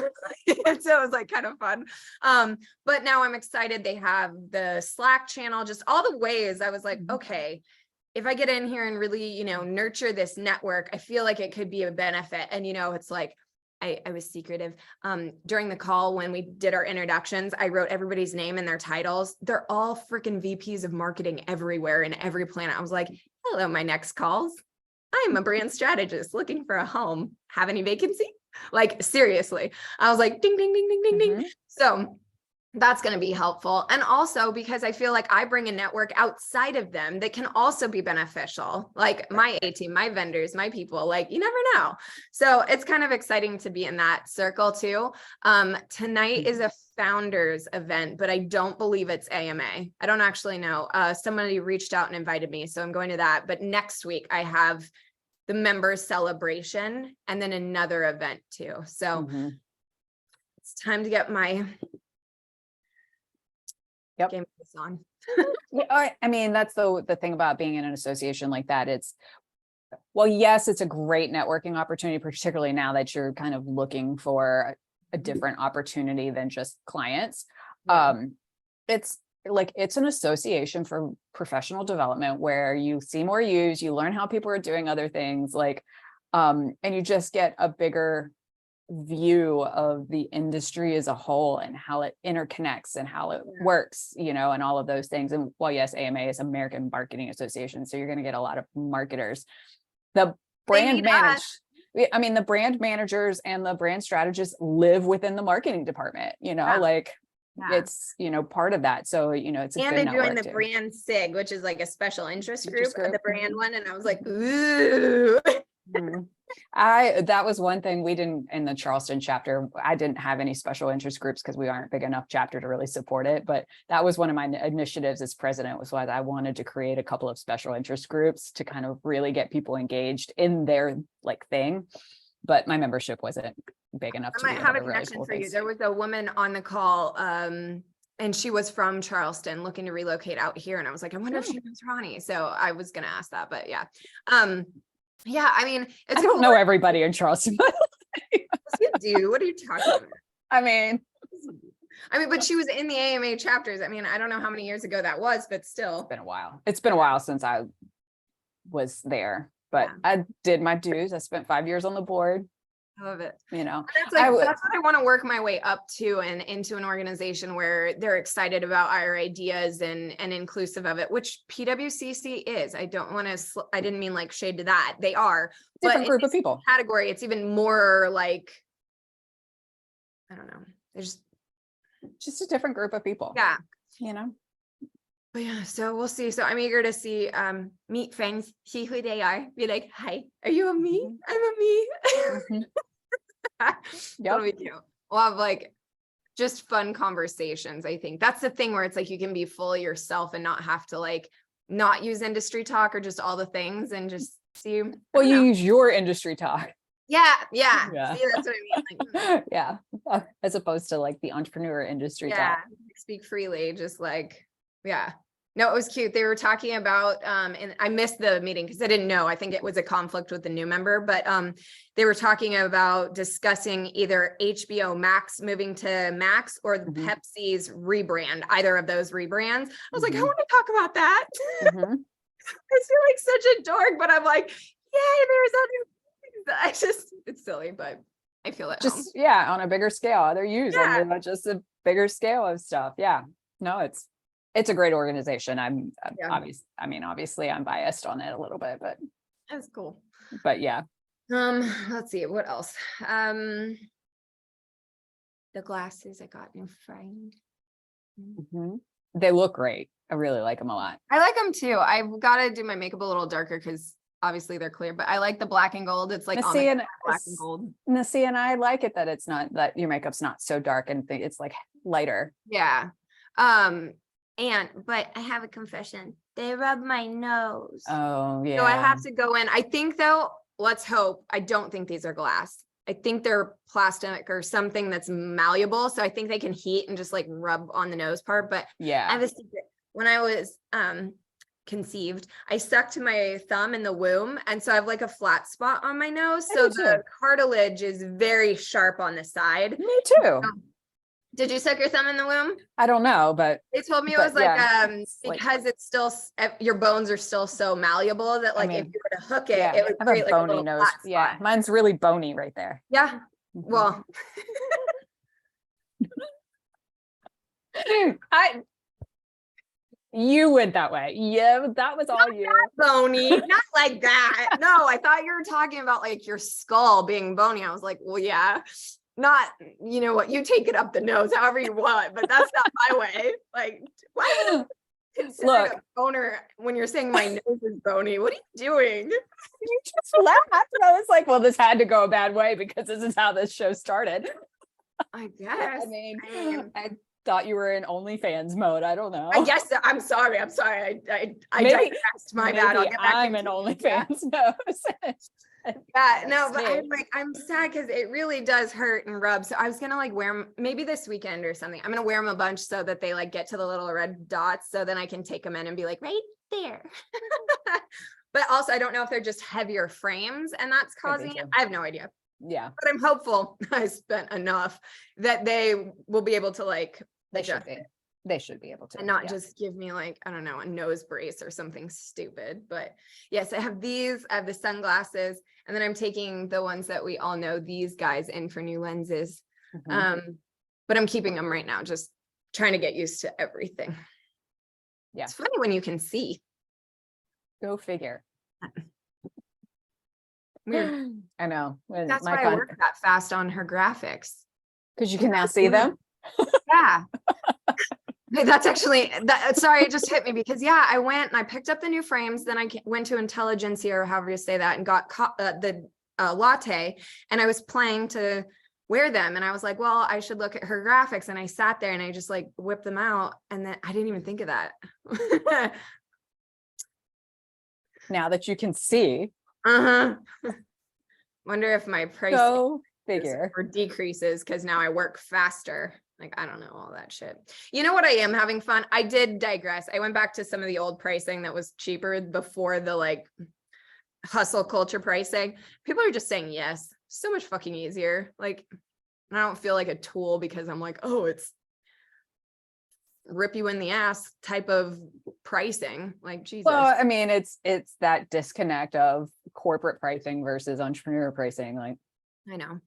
And so it was like kind of fun. But now I'm excited. They have the Slack channel, just all the ways I was like, okay, if I get in here and really, you know, nurture this network, I feel like it could be a benefit. And, you know, it's like, I was secretive. During the call, when we did our introductions, I wrote everybody's name and their titles. They're all freaking VPs of marketing everywhere in every planet. I was like, hello, my next calls. I'm a brand strategist looking for a home. Have any vacancy? Like, seriously. I was like, ding, ding, ding, ding, ding, ding. So that's going to be helpful. And also because I feel like I bring a network outside of them that can also be beneficial, like my A team, my vendors, my people, like you never know. So it's kind of exciting to be in that circle too. Tonight is a founders event, but I don't believe it's AMA. I don't actually know. Somebody reached out and invited me, so I'm going to that. But next week I have the members celebration and then another event too. So it's time to get my game face on. I mean, that's the thing about being in an association like that. It's, well, yes, it's a great networking opportunity, particularly now that you're kind of looking for a different opportunity than just clients. It's like, it's an association for professional development where you see more use, you learn how people are doing other things, like, and you just get a bigger view of the industry as a whole and how it interconnects and how it works, you know, and all of those things. And well, yes, AMA is American Marketing Association, so you're going to get a lot of marketers. The brand the brand managers and the brand strategists live within the marketing department, you know, like it's, you know, part of that. So, you know, it's a and good they're doing the too. brand SIG, which is like a special interest group, the brand one. And I was like, ooh. That was one thing we didn't in the Charleston chapter. I didn't have any special interest groups because we aren't big enough chapter to really support it. But that was one of my initiatives as president, was why I wanted to create a couple of special interest groups to kind of really get people engaged in their like thing. But my membership wasn't big enough. I might have a connection for you. There was a woman on the call, and she was from Charleston looking to relocate out here. And I was like, I wonder if she knows Ronnie. So I was going to ask that, but yeah. Yeah, I mean, I don't know everybody in Charleston. Yes, you do. What are you talking about? I mean, but she was in the AMA chapters. I mean, I don't know how many years ago that was, but still. It's been a while. It's been a while since I was there, but I did my dues. I spent 5 years on the board. I love it. You know, that's what I want to work my way up to, and into an organization where they're excited about our ideas and inclusive of it, which PWCC is. I don't want to, I didn't mean like shade to that. They are different group of people category. It's even more like, I don't know. There's just a different group of people. Yeah. You know, but yeah, so we'll see. So I'm eager to see, meet friends, see who they are, be like, hi, are you a me? I'm a me. That'll be cute. We'll have like just fun conversations. I think that's the thing where it's like you can be fully yourself and not have to like not use industry talk or just all the things, and just see. Well, you use your industry talk. Yeah. See, that's what I mean. Like, yeah, as opposed to like the entrepreneur industry talk. Speak freely, just like, no, it was cute. They were talking about, and I missed the meeting because I didn't know. I think it was a conflict with the new member, but they were talking about discussing either HBO Max moving to Max or the Pepsi's rebrand, either of those rebrands. I was like, I want to talk about that. I feel like such a dork, but I'm like, yay, there's other things. It's silly, but I feel it. Just on a bigger scale. They're used on just a bigger scale of stuff. Yeah. No, it's a great organization. Obviously I'm biased on it a little bit, but that's cool. But yeah. Let's see what else. The glasses I got new framed. They look great. I really like them a lot. I like them too. I've got to do my makeup a little darker because obviously they're clear, but I like the black and gold. It's like black and gold. And I like it that it's not, that your makeup's not so dark and it's like lighter. Yeah. But I have a confession. They rub my nose. Oh yeah. So I have to go in. I think though, let's hope. I don't think these are glass. I think they're plastic or something that's malleable. So I think they can heat and just like rub on the nose part. But I have a secret. When I was conceived, I sucked my thumb in the womb, and so I have like a flat spot on my nose. So the cartilage is very sharp on the side. Me too. Did you suck your thumb in the womb? I don't know, but They told me it was like, yeah, it's like, because it's still, your bones are still so malleable that like, if mean, you were to hook it, yeah, it would I have a create like a bony little nose. flat Yeah, spot. mine's really bony right there. Yeah. Mhm. Well, You went that way. Yeah, that was all you. bony, not like that. No, I thought you were talking about like your skull being bony. I was like, well, yeah, not, you know what, you take it up the nose however you want, but that's not my way. Like, what? Considered a boner when you're saying my nose is bony. What are you doing? You just laughed. And I was like, well, this had to go a bad way because this is how this show started. I guess. I mean, I thought you were in OnlyFans mode. I don't know. I guess I'm sorry. I'm sorry. I Maybe- digressed. My bad. I'll get back I'm into an it. OnlyFans nose. Yeah, no, but Hey. I'm sad because it really does hurt and rub. So I was gonna like wear them maybe this weekend or something. I'm gonna wear them a bunch so that they like get to the little red dots. So then I can take them in and be like right there. But also I don't know if they're just heavier frames and that's causing it. so. I have no idea. Yeah, But I'm hopeful I spent enough that they will be able to like they adjust should be. it They should be able to. and not yeah. just give me like, I don't know, a nose brace or something stupid. But yes, I have these, I have the sunglasses, and then I'm taking the ones that we all know, these guys, in for new lenses. Mhm. But I'm keeping them right now, just trying to get used to everything. Yeah. It's funny when you can see. Go figure. Weird. I know. When That's my why I work that fast on her graphics. because you can now see them. Yeah. Hey, that's actually that. Sorry, it just hit me because yeah, I went and I picked up the new frames. Then I went to Intelligentsia or however you say that and got the latte, and I was planning to wear them. And I was like, well, I should look at her graphics. And I sat there and I just like whipped them out, and then I didn't even think of that. Now that you can see. Uh-huh. Wonder if my price Go figure. or decreases because now I work faster. Like, I don't know, all that shit. You know what? I am having fun. I did digress. I went back to some of the old pricing that was cheaper before the like hustle culture pricing. People are just saying yes. So much fucking easier. Like, I don't feel like a tool because I'm like, oh, it's rip you in the ass type of pricing. Like, Jesus. Well, I mean, it's that disconnect of corporate pricing versus entrepreneur pricing. Like, I know.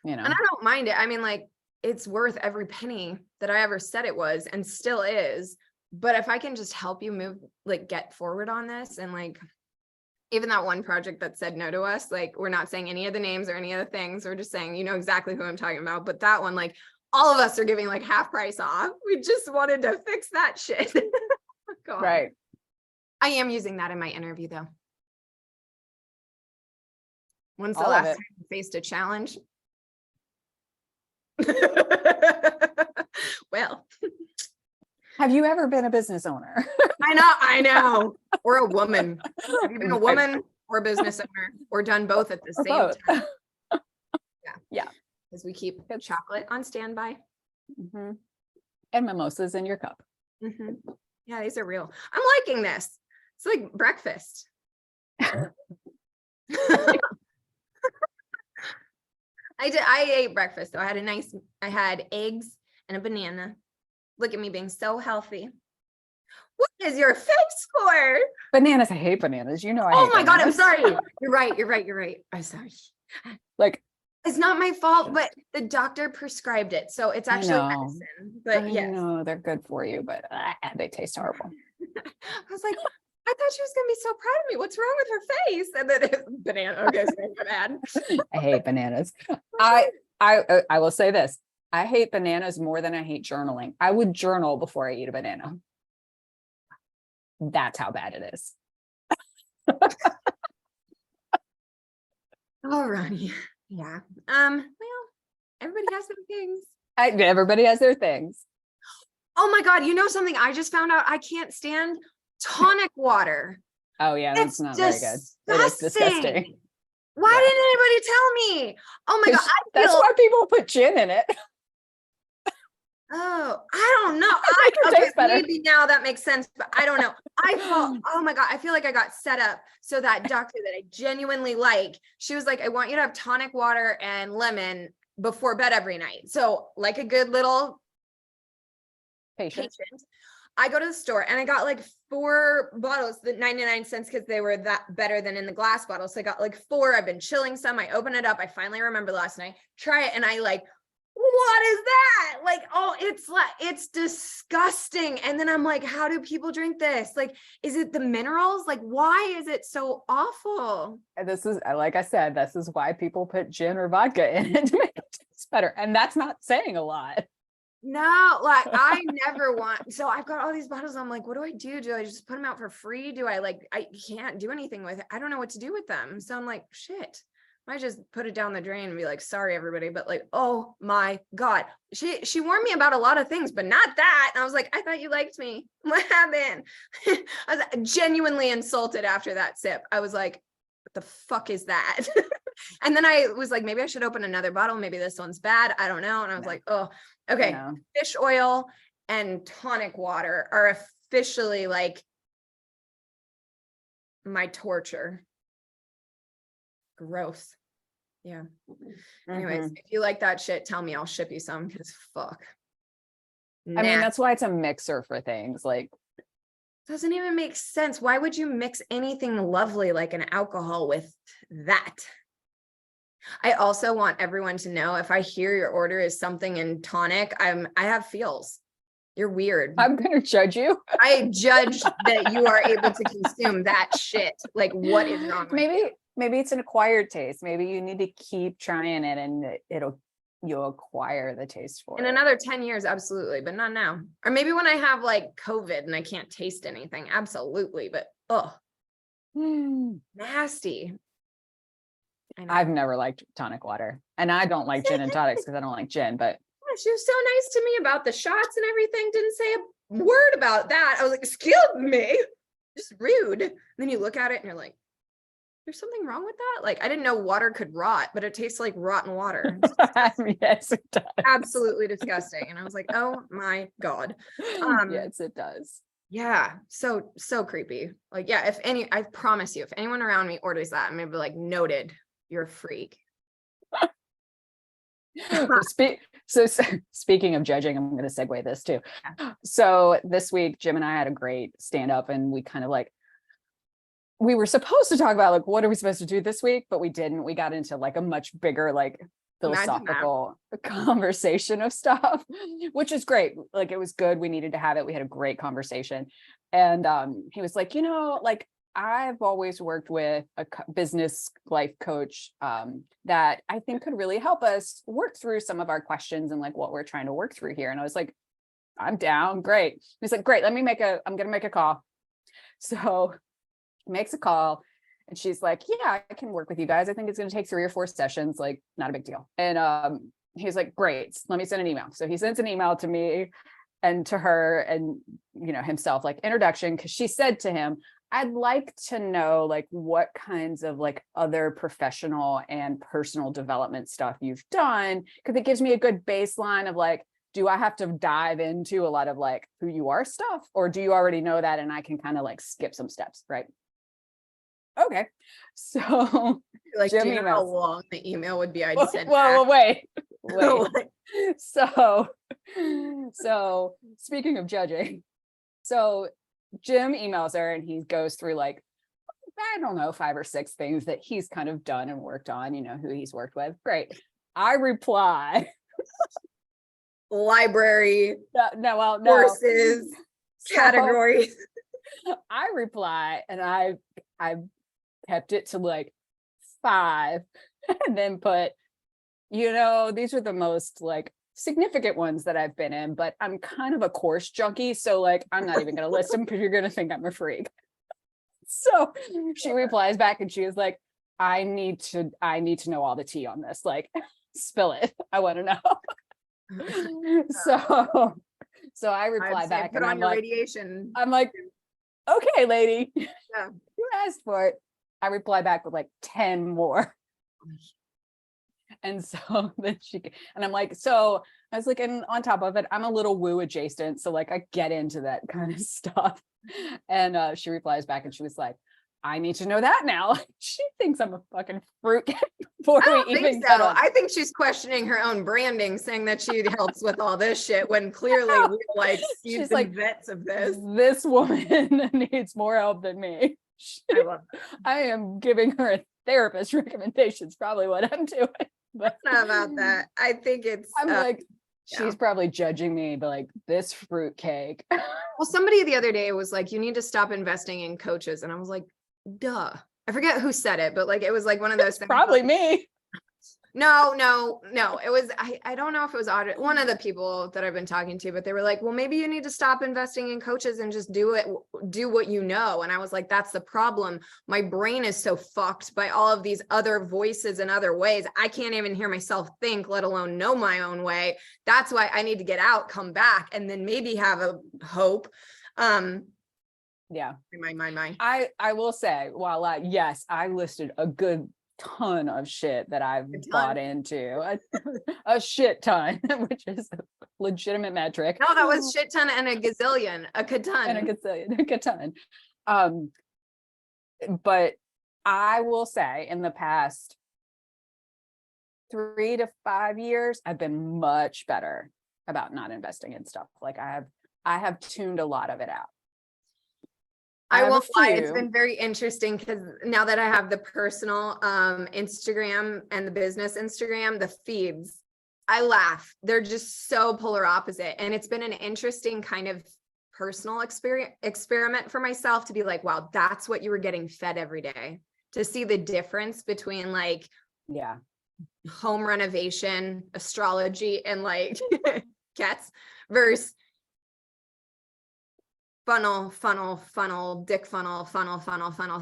you know, And I don't mind it. I mean, like, it's worth every penny that I ever said it was and still is. But if I can just help you move, like get forward on this, and like, even that one project that said no to us, like, we're not saying any of the names or any of the things. We're just saying, you know exactly who I'm talking about. But that one, like, all of us are giving like half price off. We just wanted to fix that shit. God. right. I am using that in my interview though. When's the All of last it. time you faced a challenge? Well, Have you ever been a business owner? I know. Or a woman. Have you been a woman or a business owner or done both at the Or same both. time? Yeah. Because we keep It's- chocolate on standby. Mhm. And mimosas in your cup. Mhm. Yeah, these are real. I'm liking this. It's like breakfast. I ate breakfast though. I had eggs and a banana. Look at me being so healthy. What is your face for? Bananas. I hate bananas. You know, I Oh hate my God, I'm bananas. sorry. You're right. I'm sorry. Like, It's not my fault, but the doctor prescribed it. So it's I actually know. medicine. But I yes. know they're good for you, but they taste horrible. I was like, I thought she was gonna be so proud of me. What's wrong with her face? And then banana. Okay, so bad. I hate bananas. I will say this. I hate bananas more than I hate journaling. I would journal before I eat a banana. That's how bad it is. Oh, Ronnie. Yeah. Well, everybody has their things. Everybody has their things. Oh my God, you know something I just found out? I can't stand tonic water. Oh yeah, that's It's not very good. It is disgusting. Why Yeah. didn't anybody tell me? Oh my God, That's why people put gin in it. Oh, I don't know. Make it taste better. Maybe now that makes sense, but I don't know. Oh my God, I feel like I got set up. So that doctor that I genuinely like, she was like, I want you to have tonic water and lemon before bed every night. So like a good little Patient. patient. I go to the store and I got like 4 bottles, the 99 cents, because they were that better than in the glass bottle. So I got like 4. I've been chilling some. I open it up. I finally remember last night, try it. And I like, what is that? Like, oh, it's disgusting. And then I'm like, how do people drink this? Like, is it the minerals? Like, why is it so awful? And this is, like I said, this is why people put gin or vodka in it to make it taste better. And that's not saying a lot. No, like I never want. So I've got all these bottles. I'm like, what do I do? Do I just put them out for free? Do I I can't do anything with it. I don't know what to do with them. So I'm like, shit. I just put it down the drain and be like, sorry, everybody. But like, oh my God. She warned me about a lot of things, but not that. And I was like, I thought you liked me. What happened? I was genuinely insulted after that sip. I was like, what the fuck is that? And then I was like, maybe I should open another bottle. Maybe this one's bad. I don't know. And I was like, oh, okay. Fish oil and tonic water are officially like my torture. Gross. Yeah. Anyways, if you like that shit, tell me, I'll ship you some, because fuck. I mean, that's why it's a mixer for things. Like, doesn't even make sense. Why would you mix anything lovely like an alcohol with that? I also want everyone to know, if I hear your order is something in tonic, I have feels. You're weird. I'm gonna judge you. I judge that you are able to consume that shit. Like, what is wrong with you? Maybe it's an acquired taste. Maybe you need to keep trying it, and you'll acquire the taste for it. In another 10 years, absolutely, but not now. Or maybe when I have like COVID and I can't taste anything, absolutely. But nasty. I've never liked tonic water, and I don't like gin and tonics because I don't like gin. But she was so nice to me about the shots and everything. Didn't say a word about that. I was like, excuse me, just rude. And then you look at it and you're like, there's something wrong with that. Like, I didn't know water could rot, but it tastes like rotten water. Yes, it does. Absolutely disgusting. And I was like, oh my God. Yes, it does. Yeah. So creepy. Like, yeah, I promise you, if anyone around me orders that, I'm gonna be like, noted, you're a freak. So speaking of judging, I'm going to segue this too. So this week, Jim and I had a great stand up, and we kind of we were supposed to talk about like, what are we supposed to do this week? But we didn't. We got into like a much bigger, like philosophical conversation of stuff, which is great. Like, it was good. We needed to have it. We had a great conversation. And he was like, like, I've always worked with a business life coach that I think could really help us work through some of our questions and like what we're trying to work through here. And I was like, I'm down. Great. He's like, great. I'm going to make a call. So he makes a call, and she's like, yeah, I can work with you guys. I think it's going to take 3 or 4 sessions. Like, not a big deal. And he's like, great. Let me send an email. So he sends an email to me and to her and, himself, like, introduction. Cause she said to him, I'd like to know like what kinds of like other professional and personal development stuff you've done, because it gives me a good baseline of like, do I have to dive into a lot of like who you are stuff, or do you already know that and I can kind of like skip some steps, right? Okay. So like, do you know how long the email would be? I'd send wait. So speaking of judging, so Jim emails her and he goes through like, I don't know, 5 or 6 things that he's kind of done and worked on, who he's worked with. Great. I reply. Library. No. Courses. Categories. I reply, and I've kept it to like 5 and then put, these are the most like significant ones that I've been in, but I'm kind of a course junkie. So like, I'm not even going to list them because you're going to think I'm a freak. So she replies back and she was like, I need to know all the tea on this. Like, spill it. I want to know. So I reply back and I'm like, radiation. I'm like, okay, lady, yeah. You asked for it. I reply back with like 10 more. And so then and I'm like, so I was like, and on top of it, I'm a little woo adjacent. So like, I get into that kind of stuff. And she replies back and she was like, I need to know that now. She thinks I'm a fucking fruit before I don't we even think get so. on. I think she's questioning her own branding, saying that she helps with all this shit when clearly we're like She's seeds like, and vets of this. this woman needs more help than me. I love I am giving her a therapist recommendations, probably what I'm doing. But that about that. I think it's I'm like, yeah. she's probably judging me, but like this fruit cake. Well, somebody the other day was like, you need to stop investing in coaches. And I was like, duh. I forget who said it, but like it was like one of those things. Probably like, me. No. It was I don't know if it was one of the people that I've been talking to, but they were like, well, maybe you need to stop investing in coaches and just do what you know. And I was like, that's the problem. My brain is so fucked by all of these other voices and other ways. I can't even hear myself think, let alone know my own way. That's why I need to get out, come back, and then maybe have a hope. Yeah. My. I will say, while yes, I listed a good ton of shit that I've bought into, a shit ton, which is a legitimate metric. No, that was shit ton and a gazillion, a katon. And a katon. But I will say in the past 3 to 5 years, I've been much better about not investing in stuff. Like I have tuned a lot of it out. I won't lie, it's been very interesting because now that I have the personal Instagram and the business Instagram, the feeds, I laugh. They're just so polar opposite. And it's been an interesting kind of personal experiment for myself to be like, wow, that's what you were getting fed every day. To see the difference between like home renovation, astrology, and like cats versus funnel, dick funnel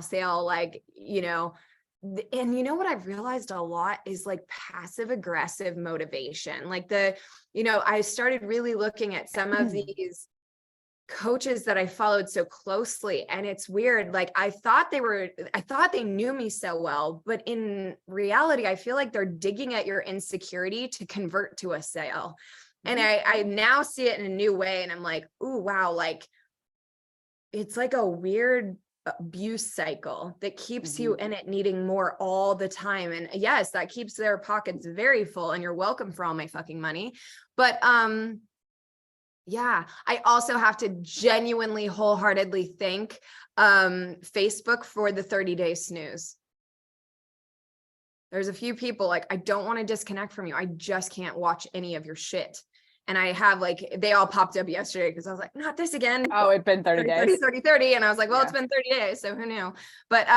sale, like, you know. And you know what I've realized a lot is like passive aggressive motivation. Like I started really looking at some of these coaches that I followed so closely, and it's weird. Like I thought they knew me so well, but in reality, I feel like they're digging at your insecurity to convert to a sale. And I now see it in a new way. And I'm like, ooh, wow. Like, it's like a weird abuse cycle that keeps you in it needing more all the time. And yes, that keeps their pockets very full, and you're welcome for all my fucking money. But yeah, I also have to genuinely wholeheartedly thank Facebook for the 30-day snooze. There's a few people like, I don't want to disconnect from you. I just can't watch any of your shit. And I have like, they all popped up yesterday because I was like, not this again. Oh, it's been 30 days. 30. And I was like, well, it's been 30 days. So who knew? But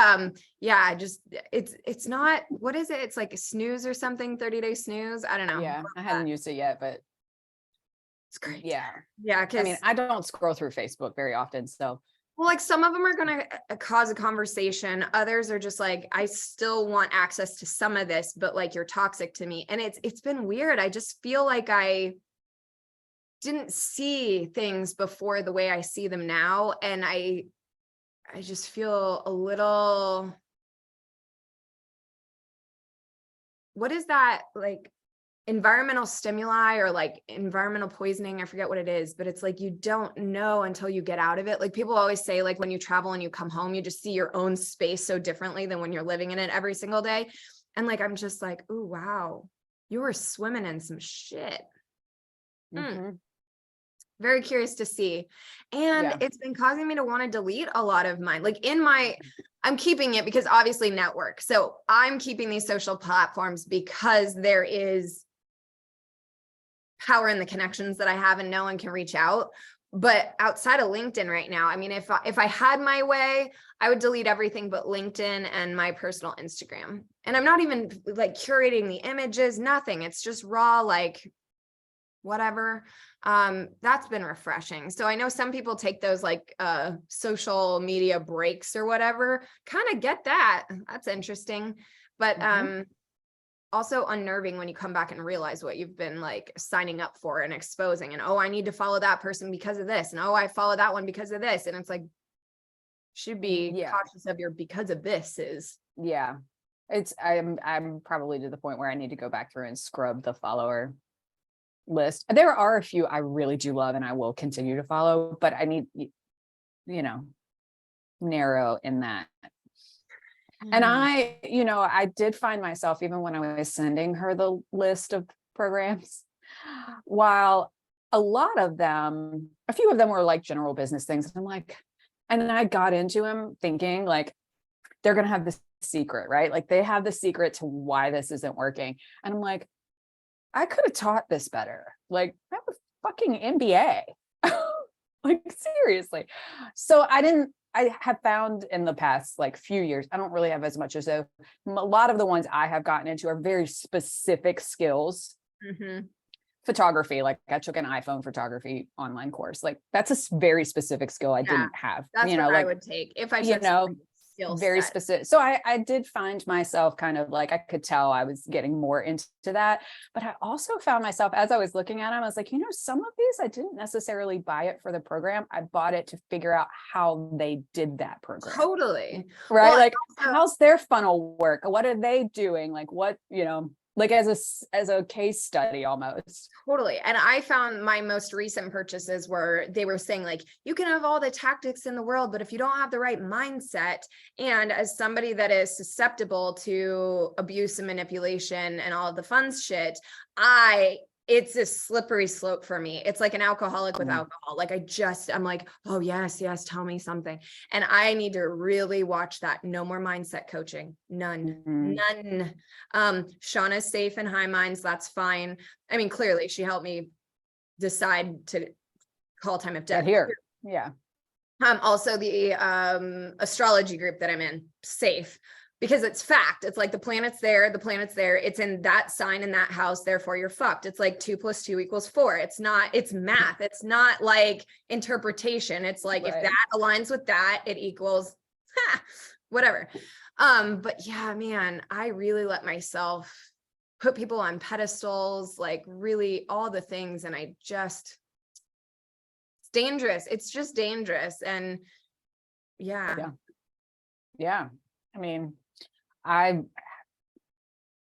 yeah, just, it's not, what is it? It's like a snooze or something, 30-day snooze. I don't know. Yeah, I hadn't used it yet, but it's great. Yeah. Yeah. I mean, I don't scroll through Facebook very often. So well, like some of them are going to cause a conversation. Others are just like, I still want access to some of this, but like you're toxic to me. And it's been weird. I just feel like I didn't see things before the way I see them now. And I just feel a little, what is that, like environmental stimuli or like environmental poisoning? I forget what it is, but it's like, you don't know until you get out of it. Like people always say, like when you travel and you come home, you just see your own space so differently than when you're living in it every single day. And like, I'm just like, oh, wow, you were swimming in some shit. Very curious to see. And it's been causing me to want to delete a lot of mine. Like I'm keeping it because obviously network. So I'm keeping these social platforms because there is power in the connections that I have and no one can reach out. But outside of LinkedIn right now, I mean, if I had my way, I would delete everything but LinkedIn and my personal Instagram. And I'm not even like curating the images, nothing. It's just raw, like whatever. That's been refreshing. So I know some people take those like social media breaks or whatever, kind of get that. That's interesting. But also unnerving when you come back and realize what you've been like signing up for and exposing, and oh, I need to follow that person because of this, and oh, I follow that one because of this. And it's like, should be cautious of your because of this is. Yeah. I'm probably to the point where I need to go back through and scrub the follower list. There are a few I really do love and I will continue to follow, but I need, narrow in that And I did find myself, even when I was sending her the list of programs, while a few of them were like general business things. And I'm like, and then I got into them thinking like, they're going to have this secret, right? Like they have the secret to why this isn't working. And I'm like, I could have taught this better. Like I have a fucking MBA. Like seriously. So I have found in the past like few years, I don't really have as much as a lot of the ones I have gotten into are very specific skills. Photography, like I took an iPhone photography online course. Like that's a very specific skill I didn't have. That's what like, I would take if I took skill very set. specific. So I did find myself kind of like, I could tell I was getting more into that, but I also found myself as I was looking at them, I was like, some of these, I didn't necessarily buy it for the program. I bought it to figure out how they did that program. Totally. Right. Well, like how's their funnel work? What are they doing? Like what, like as a case study almost. Totally. And I found my most recent purchases were, they were saying like, you can have all the tactics in the world, but if you don't have the right mindset, and as somebody that is susceptible to abuse and manipulation and all of the fun shit, it's a slippery slope for me. It's like an alcoholic with alcohol. Like I'm like, oh yes, tell me something. And I need to really watch that. No more mindset coaching. None. Shauna's safe in high minds. That's fine. I mean, clearly she helped me decide to call time of death here. Yeah. Also the astrology group that I'm in, safe. Because it's fact. It's like the planet's there. It's in that sign in that house. Therefore, you're fucked. It's like 2 + 2 = 4. It's math. It's not like interpretation. It's like if that aligns with that, it equals whatever. But yeah, man, I really let myself put people on pedestals, like really all the things. And it's dangerous. It's just dangerous. And yeah. I mean, I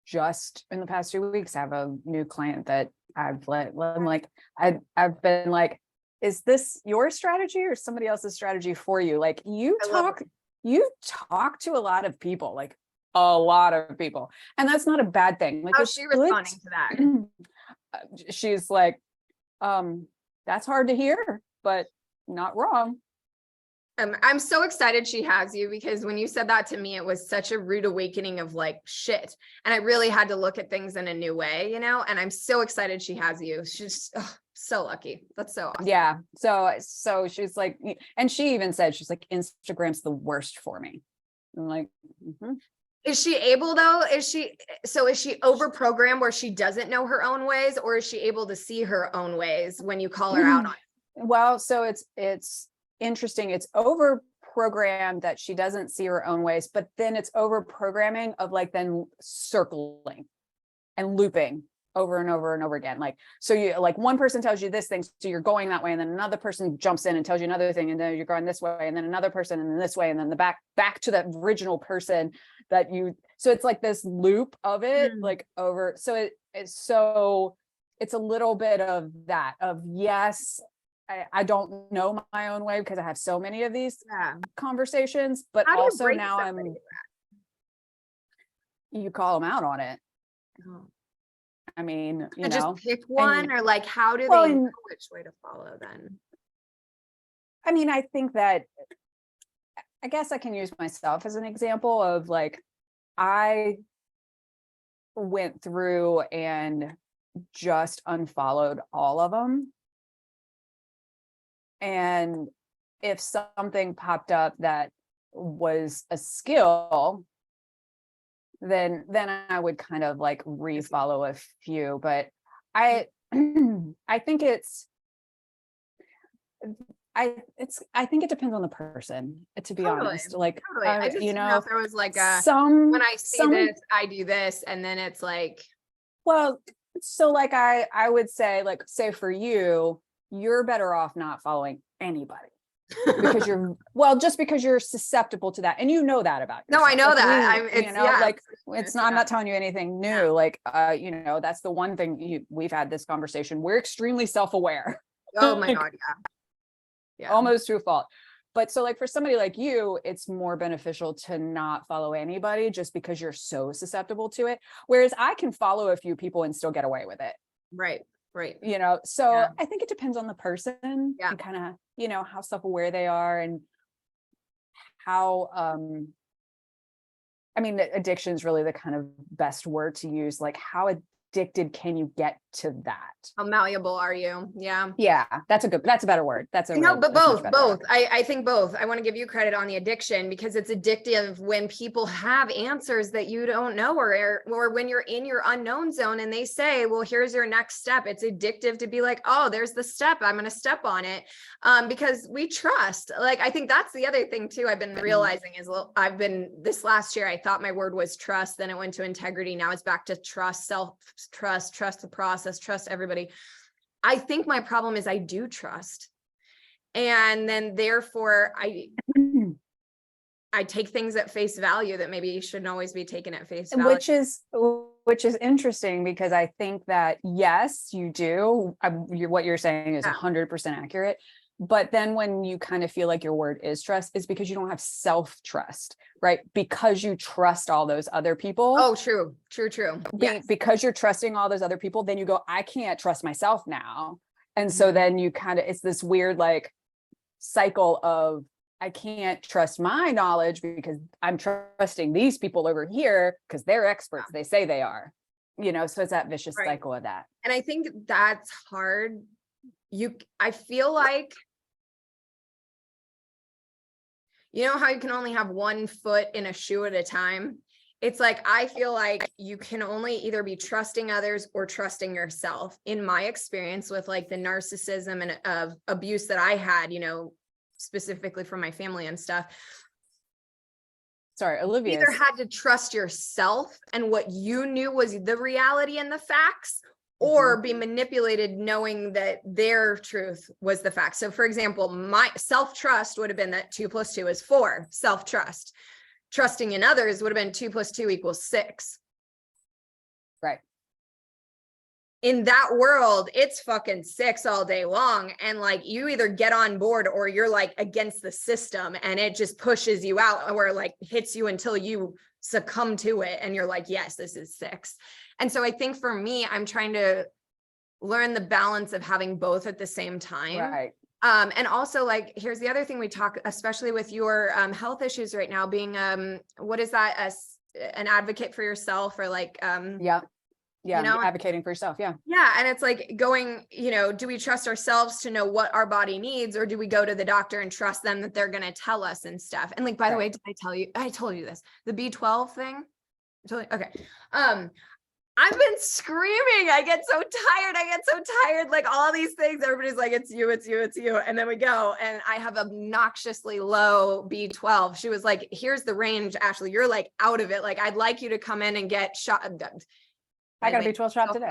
just in the past 2 weeks have a new client that I've I'm like, I've been like, is this your strategy or somebody else's strategy for you? Like you talk to a lot of people, like a lot of people, and that's not a bad thing. Like how's she responding to that? She's like, that's hard to hear, but not wrong. I'm so excited she has you, because when you said that to me, it was such a rude awakening of like shit. And I really had to look at things in a new way, and I'm so excited she has you. She's so lucky. That's so awesome. Yeah. So she's like, and she even said, she's like, Instagram's the worst for me. I'm like, Is she able though? Is she over programmed where she doesn't know her own ways, or is she able to see her own ways when you call her out on it? Well, so it's interesting. It's over programmed that she doesn't see her own ways, but then it's over programming of like then circling and looping over and over and over again. Like, so you like one person tells you this thing, so you're going that way, and then another person jumps in and tells you another thing, and then you're going this way, and then another person and then this way, and then the back to that original person that you, so it's like this loop of it, like over. So it's a little bit of that of, yes, I don't know my own way because I have so many of these conversations, but also now you call them out on it. I mean, just pick one, or like, how do they know which way to follow then? I mean, I think that, I guess I can use myself as an example of like, I went through and just unfollowed all of them. And if something popped up that was a skill, then I would kind of like refollow a few. But I think I think it depends on the person, to be honest. Like, I just didn't know if there was like when I see this, I do this, and then it's like, well, so like I would say, like, say for you, you're better off not following anybody because just because you're susceptible to that, and you know that about yourself. No, I know like that. It's not, I'm not telling you anything new. Yeah. Like, that's the one thing we've had this conversation. We're extremely self-aware. Oh my God. Yeah. Almost to a fault. But so like for somebody like you, it's more beneficial to not follow anybody just because you're so susceptible to it. Whereas I can follow a few people and still get away with it. Right. Right. So Yeah. I think it depends on the person Yeah. and kind of, how self-aware they are and how, addiction is really the kind of best word to use. Like how addicted can you get to that? How malleable are you? Yeah. Yeah, that's a better word. But But that's much both, better both. word. I think both. I want to give you credit on the addiction because it's addictive when people have answers that you don't know, or when you're in your unknown zone and they say, well, here's your next step. It's addictive to be like, oh, there's the step. I'm going to step on it. Because we trust. Like, I think that's the other thing too. I've been realizing is this last year, I thought my word was trust. Then it went to integrity. Now it's back to trust, trust the process, trust everybody. I think my problem is I do trust. And then therefore I take things at face value that maybe shouldn't always be taken at face value. Which is interesting because I think that, yes, you do. What you're saying is 100% accurate. But then when you kind of feel like your word is trust, is because you don't have self-trust, right? Because you trust all those other people. Oh, true. Yes. Because you're trusting all those other people, then you go, I can't trust myself now. And so then you kind of, it's this weird like cycle of, I can't trust my knowledge because I'm trusting these people over here because they're experts. They say they are, so it's that vicious cycle of that. And I think that's hard. I feel like, how you can only have one foot in a shoe at a time. It's like, I feel like you can only either be trusting others or trusting yourself. In my experience with like the narcissism and of abuse that I had, specifically from my family and stuff. Sorry, Olivia. You either had to trust yourself and what you knew was the reality and the facts, or be manipulated knowing that their truth was the fact. So for example, my self-trust would have been that 2 + 2 is 4, self-trust. Trusting in others would have been 2 + 2 = 6. Right. In that world, it's fucking 6 all day long. And like, you either get on board or you're like against the system and it just pushes you out or like hits you until you succumb to it. And you're like, yes, this is 6. And so I think for me, I'm trying to learn the balance of having both at the same time. Right. And also like, here's the other thing we talk, especially with your health issues right now, being, what is that? An advocate for yourself or like, advocating for yourself. Yeah. And it's like going, do we trust ourselves to know what our body needs, or do we go to the doctor and trust them that they're going to tell us and stuff? And like, by the way, did I tell you, I told you this, the B12 thing. Okay. I've been screaming. I get so tired. Like all these things, everybody's like, it's you. And then we go and I have obnoxiously low B12. She was like, here's the range, Ashley, you're like out of it. Like, I'd like you to come in and get shot. I got a B12 shot today.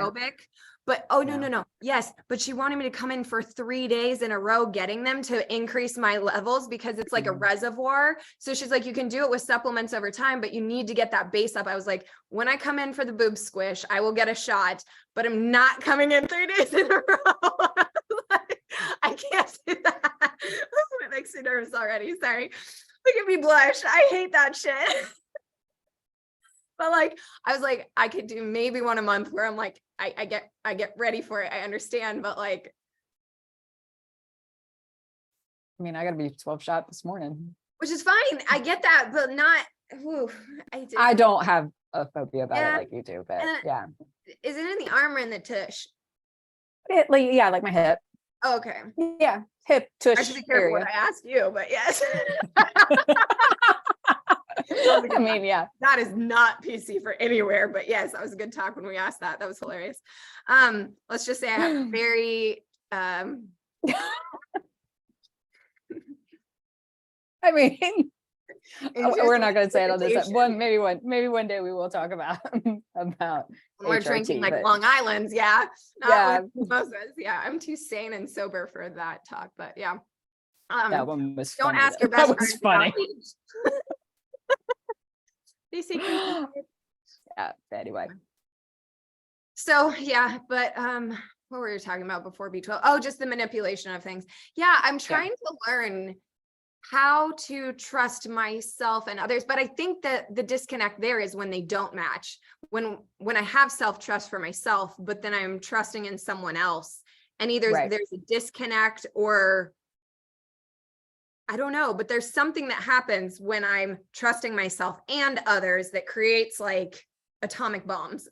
But no. Yes. But she wanted me to come in for 3 days in a row, getting them to increase my levels because it's like a reservoir. So she's like, you can do it with supplements over time, but you need to get that base up. I was like, when I come in for the boob squish, I will get a shot, but I'm not coming in 3 days in a row. Like, I can't do that. It makes me nervous already. Sorry. Look at me blush. I hate that shit. But like, I was like, I could do maybe one a month where I'm like, I get ready for it. I understand, but like, I got a B12 shot this morning, which is fine. I get that, but not. I don't have a phobia about it like you do, but yeah. Is it in the arm or in the tush? Like my hip. Oh, okay. Yeah, hip tush. I should be careful what I ask you, but yes. That is not PC for anywhere, but yes, that was a good talk when we asked that. That was hilarious. Let's just say I have very, we're not going to say it on this. Maybe one day we will talk about we're HRT, drinking like Long Island's. Mimosas. I'm too sane and sober for that talk, but yeah. That one was don't funny, ask though. your best That was funny. Anyway. So but what were you talking about before B12? Oh, just the manipulation of things. I'm trying to learn how to trust myself and others. But I think that the disconnect there is when they don't match. When I have self-trust for myself, but then I'm trusting in someone else, and either Right. there's a disconnect, or I don't know, but there's something that happens when I'm trusting myself and others that creates like atomic bombs.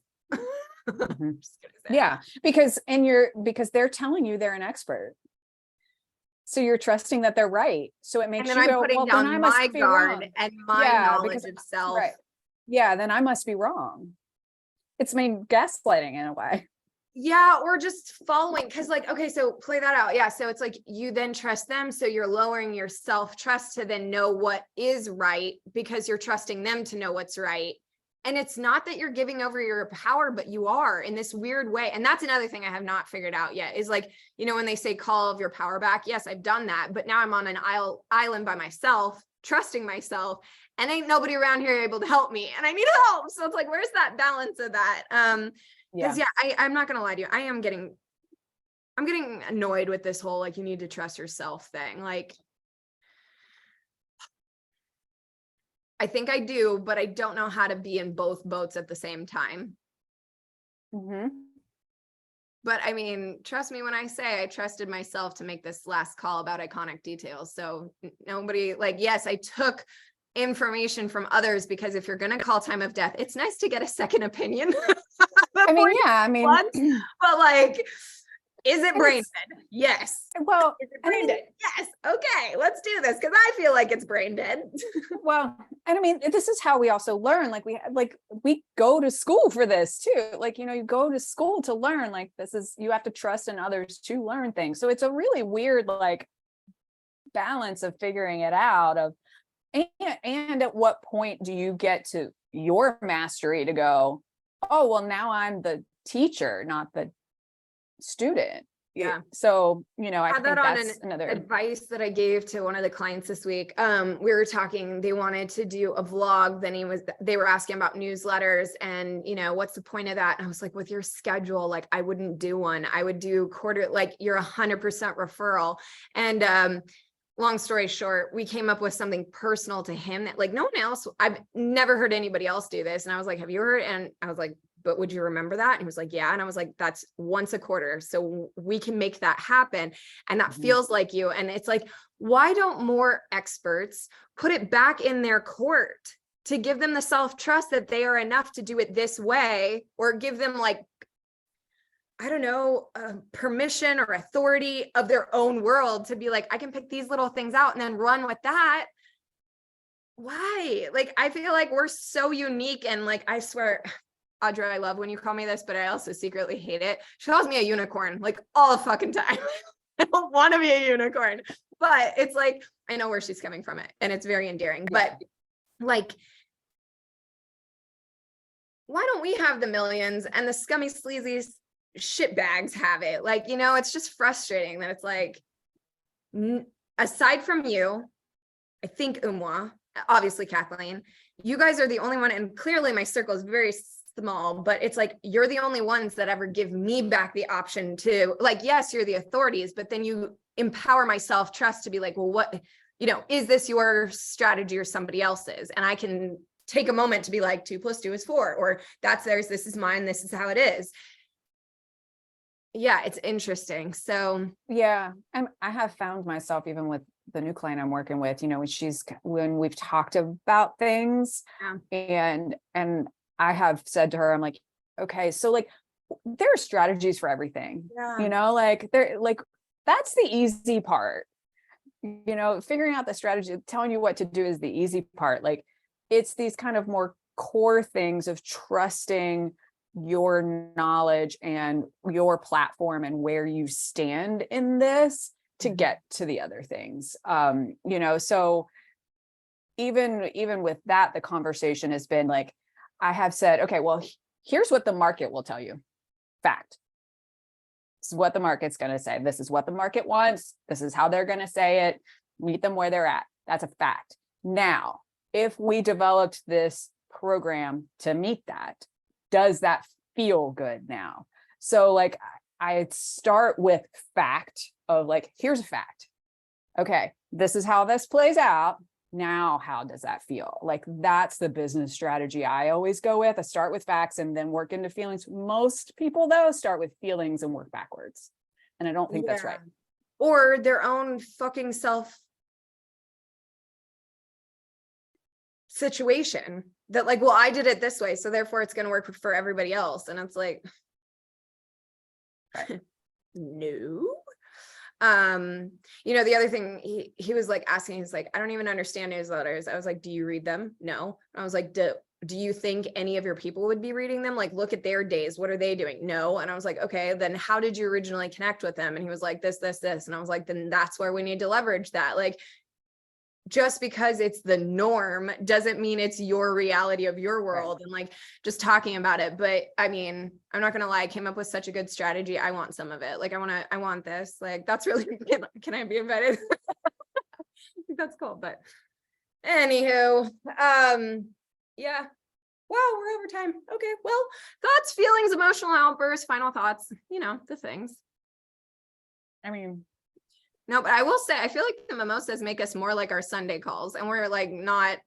Mhm. Just gonna say. Yeah, because they're telling you they're an expert. So you're trusting that they're right. So it And makes then you I'm go, putting well, then I down my must be guard wrong. and my Yeah, knowledge because of self. right. Yeah, then I must be wrong. It's gaslighting in a way. Yeah, or just following, because like, okay, so play that out. Yeah, so it's like you then trust them, so you're lowering your self-trust to then know what is right, because you're trusting them to know what's right. And it's not that you're giving over your power, but you are in this weird way. And that's another thing I have not figured out yet, is like, when they say call of your power back, yes, I've done that, but now I'm on an island by myself, trusting myself, and ain't nobody around here able to help me, and I need help. So it's like, where's that balance of that? Because Yeah. I'm not gonna lie to you, I'm getting annoyed with this whole like you need to trust yourself thing. Like, I think I do, but I don't know how to be in both boats at the same time. Hmm. But I mean, trust me when I say I trusted myself to make this last call about iconic details. So nobody, like, yes, I took information from others, because if you're going to call time of death, it's nice to get a second opinion. I mean, before you yeah, I mean, once, but like, is it and brain it's, dead? Yes. well, Is it and I brain mean, dead? Yes. Okay, let's do this, because I feel like it's brain dead. well, and I mean, this is how we also learn. We go to school for this too. Like, you go to school to learn. Like, you have to trust in others to learn things. So it's a really weird like balance of figuring it out. And at what point do you get to your mastery to go, oh, well, now I'm the teacher, not the student. Yeah. So, I Had that think on an that's another. advice that I gave to one of the clients this week. We were talking, they wanted to do a vlog. Then they were asking about newsletters and, what's the point of that? And I was like, with your schedule, like I wouldn't do one. I would do quarter, like you're 100% referral. And, long story short, we came up with something personal to him that like no one else, I've never heard anybody else do this. And I was like, have you heard? And I was like, but would you remember that? And he was like, yeah. And I was like, that's once a quarter. So we can make that happen. And that Mhm. feels like you. And it's like, why don't more experts put it back in their court to give them the self-trust that they are enough to do it this way, or give them like, I don't know, permission or authority of their own world to be like, I can pick these little things out and then run with that. Why? Like, I feel like we're so unique. And like, I swear, Audra, I love when you call me this, but I also secretly hate it. She calls me a unicorn like all the fucking time. I don't want to be a unicorn, but it's like, I know where she's coming from it, and it's very endearing. Yeah. But like, why don't we have the millions and the scummy, sleazy shit bags have it? Like, it's just frustrating that it's like, aside from you, I think Umwa, obviously Kathleen, you guys are the only one, and clearly my circle is very small, but it's like you're the only ones that ever give me back the option to, like, yes, you're the authorities, but then you empower my self-trust to be like, well, what, is this your strategy or somebody else's? And I can take a moment to be like, 2 + 2 is 4, or that's theirs, this is mine, this is how it is. Yeah, it's interesting. So Yeah. And I have found myself, even with the new client I'm working with, when we've talked about things, yeah. and I have said to her, I'm like, okay, so like there are strategies for everything, Yeah. like that's the easy part, figuring out the strategy, telling you what to do is the easy part. Like it's these kind of more core things of trusting your knowledge and your platform and where you stand in this to get to the other things. So even with that, the conversation has been like, I have said, okay, well, here's what the market will tell you. Fact. This is what the market's going to say. This is what the market wants. This is how they're going to say it. Meet them where they're at. That's a fact. Now, if we developed this program to meet that, does that feel good now? So like I start with fact of like, here's a fact. Okay, this is how this plays out. Now, how does that feel? Like, that's the business strategy I always go with. I start with facts and then work into feelings. Most people, though, start with feelings and work backwards. And I don't think that's right. Or their own fucking self situation that like, well, I did it this way, so therefore it's going to work for everybody else. And it's like, right. No. The other thing he was like asking, he's like, I don't even understand newsletters. I was like, do you read them? No. I was like, do you think any of your people would be reading them? Like, look at their days. What are they doing? No. And I was like, okay, then how did you originally connect with them? And he was like, this. And I was like, then that's where we need to leverage that. Like, just because it's the norm doesn't mean it's your reality of your world. Right. And like, just talking about it. But I mean, I'm not going to lie, I came up with such a good strategy. I want some of it. Like, I want this, like, that's really, can I be invited? I think that's cool. But anywho, yeah. Wow, we're over time. Okay. Well, thoughts, feelings, emotional outbursts, final thoughts, the things. I mean, no, but I will say, I feel like the mimosas make us more like our Sunday calls, and we're like not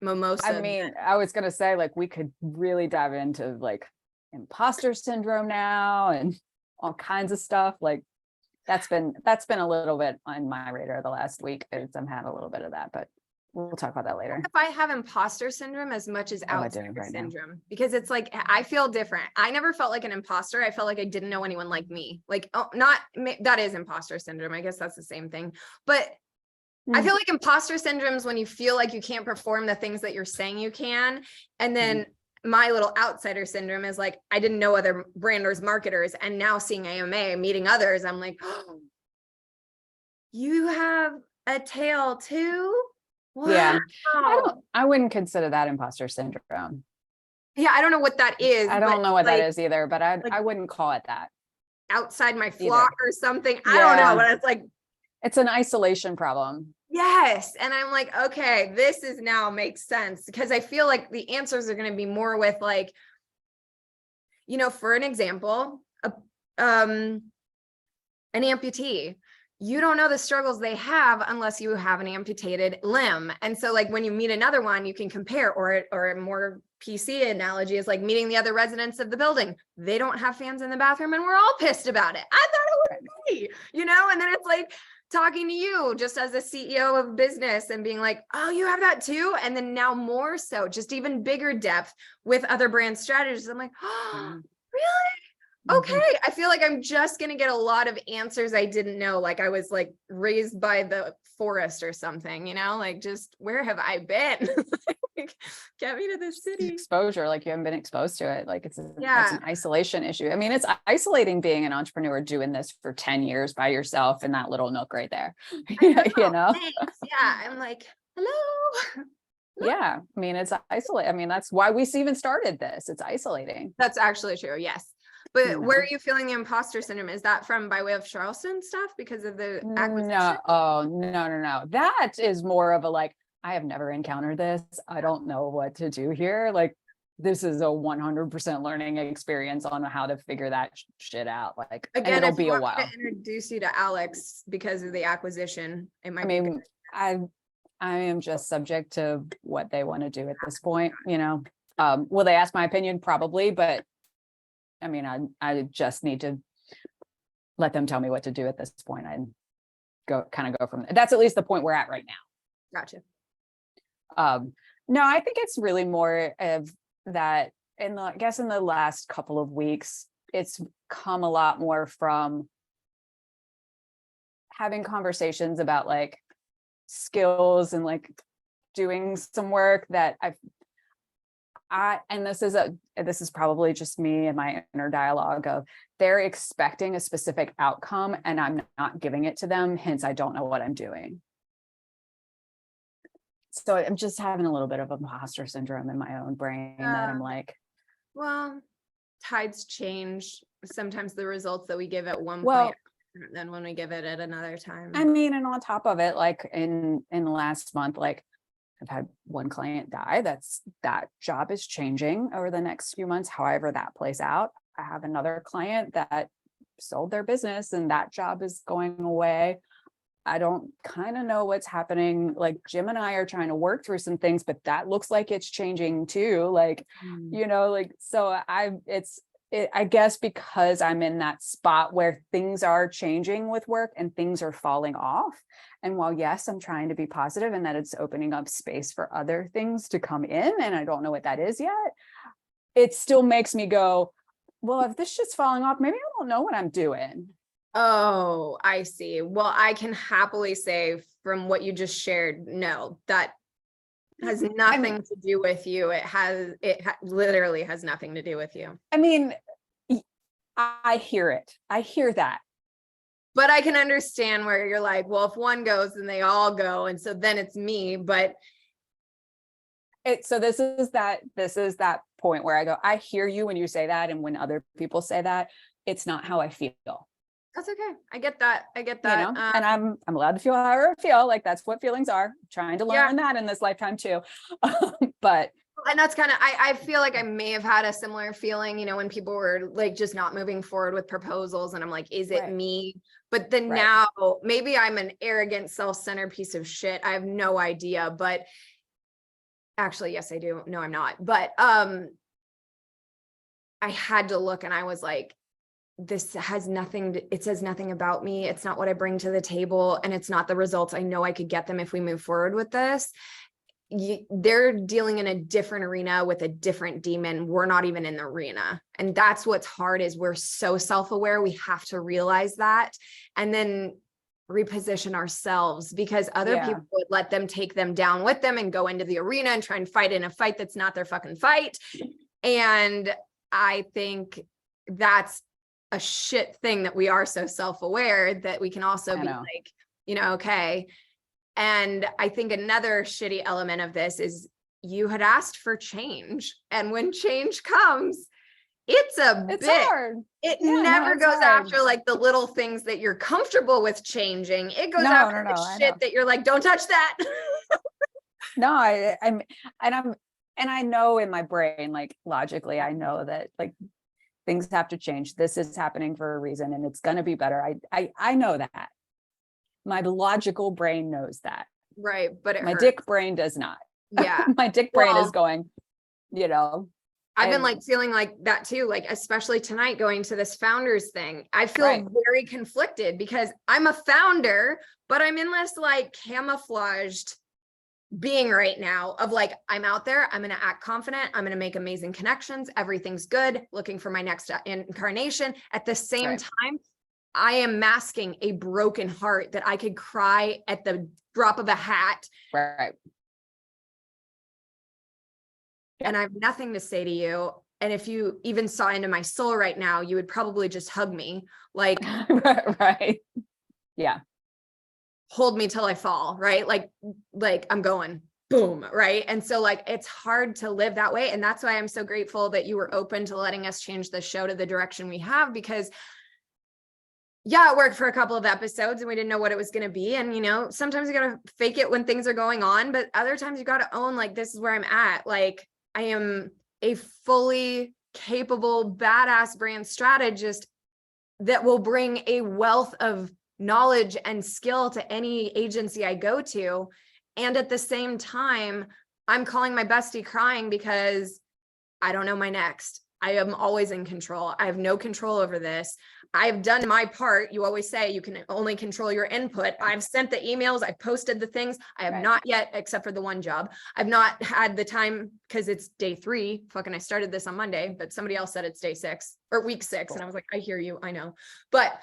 mimosa. I mean, I was going to say, like, we could really dive into like imposter syndrome now and all kinds of stuff. Like, that's been a little bit on my radar the last week. I've had a little bit of that, but we'll talk about that later. If I have imposter syndrome as much as outsider syndrome, because it's like, I feel different. I never felt like an imposter. I felt like I didn't know anyone like me. Like, that is imposter syndrome. I guess that's the same thing. But I feel like imposter syndrome is when you feel like you can't perform the things that you're saying you can. And then my little outsider syndrome is like, I didn't know other branders, marketers, and now seeing AMA, meeting others, I'm like, oh, you have a tail too? Wow. Yeah, I wouldn't consider that imposter syndrome. Yeah, I don't know what that is. I don't know what that is either, but I wouldn't call it that. Outside my flock or something. I don't know, but it's like, it's an isolation problem. Yes. And I'm like, okay, this is now makes sense, because I feel like the answers are going to be more with like, for an example, an amputee. You don't know the struggles they have unless you have an amputated limb. And so like when you meet another one, you can compare, or a more PC analogy is like meeting the other residents of the building. They don't have fans in the bathroom and we're all pissed about it. I thought it would be, and then it's like talking to you just as a CEO of business and being like, oh, you have that too. And then now more so, just even bigger depth with other brand strategies. I'm like, oh, really? Okay, I feel like I'm just going to get a lot of answers I didn't know. Like I was like raised by the forest or something, like just where have I been? Like, get me to the city. Exposure, like you haven't been exposed to it. Like it's an isolation issue. I mean, it's isolating being an entrepreneur doing this for 10 years by yourself in that little nook right there. Thanks. Yeah, I'm like, hello. Yeah, I mean, it's isolating. I mean, that's why we even started this. It's isolating. That's actually true. Yes. But where are you feeling the imposter syndrome? Is that from by way of Charleston stuff because of the acquisition? No. That is more of a like, I have never encountered this. I don't know what to do here. Like, this is a 100% learning experience on how to figure that shit out. Like, again, it'll be a while. To introduce you to Alex because of the acquisition. It might. I am just subject to what they want to do at this point. Will they ask my opinion? Probably, but. I mean, I just need to let them tell me what to do at this point and go from there. That's at least the point we're at right now. Gotcha. No, I think it's really more of that. I guess in the last couple of weeks, it's come a lot more from having conversations about like skills and like doing some work that and this is probably just me and my inner dialogue of they're expecting a specific outcome and I'm not giving it to them. Hence, I don't know what I'm doing. So I'm just having a little bit of imposter syndrome in my own brain that I'm like, well, tides change. Sometimes the results that we give at one point than when we give it at another time. I mean, and on top of it, like in the last month, like I've had one client die. That job is changing over the next few months. However that plays out. I have another client that sold their business and that job is going away. I don't kind of know what's happening. Like Jim and I are trying to work through some things, but that looks like it's changing too. Like, like, so I guess because I'm in that spot where things are changing with work and things are falling off. And while, yes, I'm trying to be positive and that it's opening up space for other things to come in, and I don't know what that is yet, it still makes me go, well, if this shit's falling off, maybe I don't know what I'm doing. Oh, I see. Well, I can happily say from what you just shared, no, that has nothing to do with you. Literally has nothing to do with you. I mean, I hear it. I hear that. But I can understand where you're like, well, if one goes, then they all go. And so then it's me. But so this is that point where I go, I hear you when you say that. And when other people say that, it's not how I feel. That's okay. I get that. And I'm allowed to feel how I feel. Like that's what feelings are. I'm trying to learn that in this lifetime too. But and that's kind of, I feel like I may have had a similar feeling, when people were like just not moving forward with proposals, and I'm like, is it me? But then now maybe I'm an arrogant, self-centered piece of shit. I have no idea, but actually, yes, I do. No, I'm not. But I had to look and I was like, this has nothing, it says nothing about me. It's not what I bring to the table, and it's not the results. I know I could get them if we move forward with this. They're dealing in a different arena with a different demon. We're not even in the arena. And that's what's hard, is we're so self-aware. We have to realize that and then reposition ourselves, because other people would let them take them down with them and go into the arena and try and fight in a fight that's not their fucking fight. And I think that's a shit thing, that we are so self-aware that we can also be like, okay. And I think another shitty element of this is you had asked for change. And when change comes, it's hard. It never goes after like the little things that you're comfortable with changing. It goes after the shit that you're like, don't touch that. I know in my brain, like logically, I know that like things have to change. This is happening for a reason and it's going to be better. I know that. My logical brain knows that. Right. But my dick brain does not. Yeah. My dick brain is going, I've been like feeling like that too, like especially tonight going to this founders thing. I feel very conflicted because I'm a founder, but I'm in this like camouflaged being right now of like, I'm out there, I'm going to act confident, I'm going to make amazing connections, everything's good, looking for my next incarnation. At the same time, I am masking a broken heart that I could cry at the drop of a hat. Right. And I have nothing to say to you. And if you even saw into my soul right now, you would probably just hug me. Like, right. Yeah. Hold me till I fall. Right. Like I'm going boom. Right. And so like, it's hard to live that way. And that's why I'm so grateful that you were open to letting us change the show to the direction we have, because it worked for a couple of episodes and we didn't know what it was going to be. And, sometimes you got to fake it when things are going on, but other times you got to own, like, this is where I'm at. Like, I am a fully capable, badass brand strategist that will bring a wealth of knowledge and skill to any agency I go to. And at the same time, I'm calling my bestie crying because I don't know my next. I am always in control. I have no control over this. I've done my part. You always say you can only control your input. I've sent the emails. I've posted the things. I have not yet, except for the one job. I've not had the time because it's day 3. I started this on Monday, but somebody else said it's day 6 or week 6. And I was like, I hear you. I know. But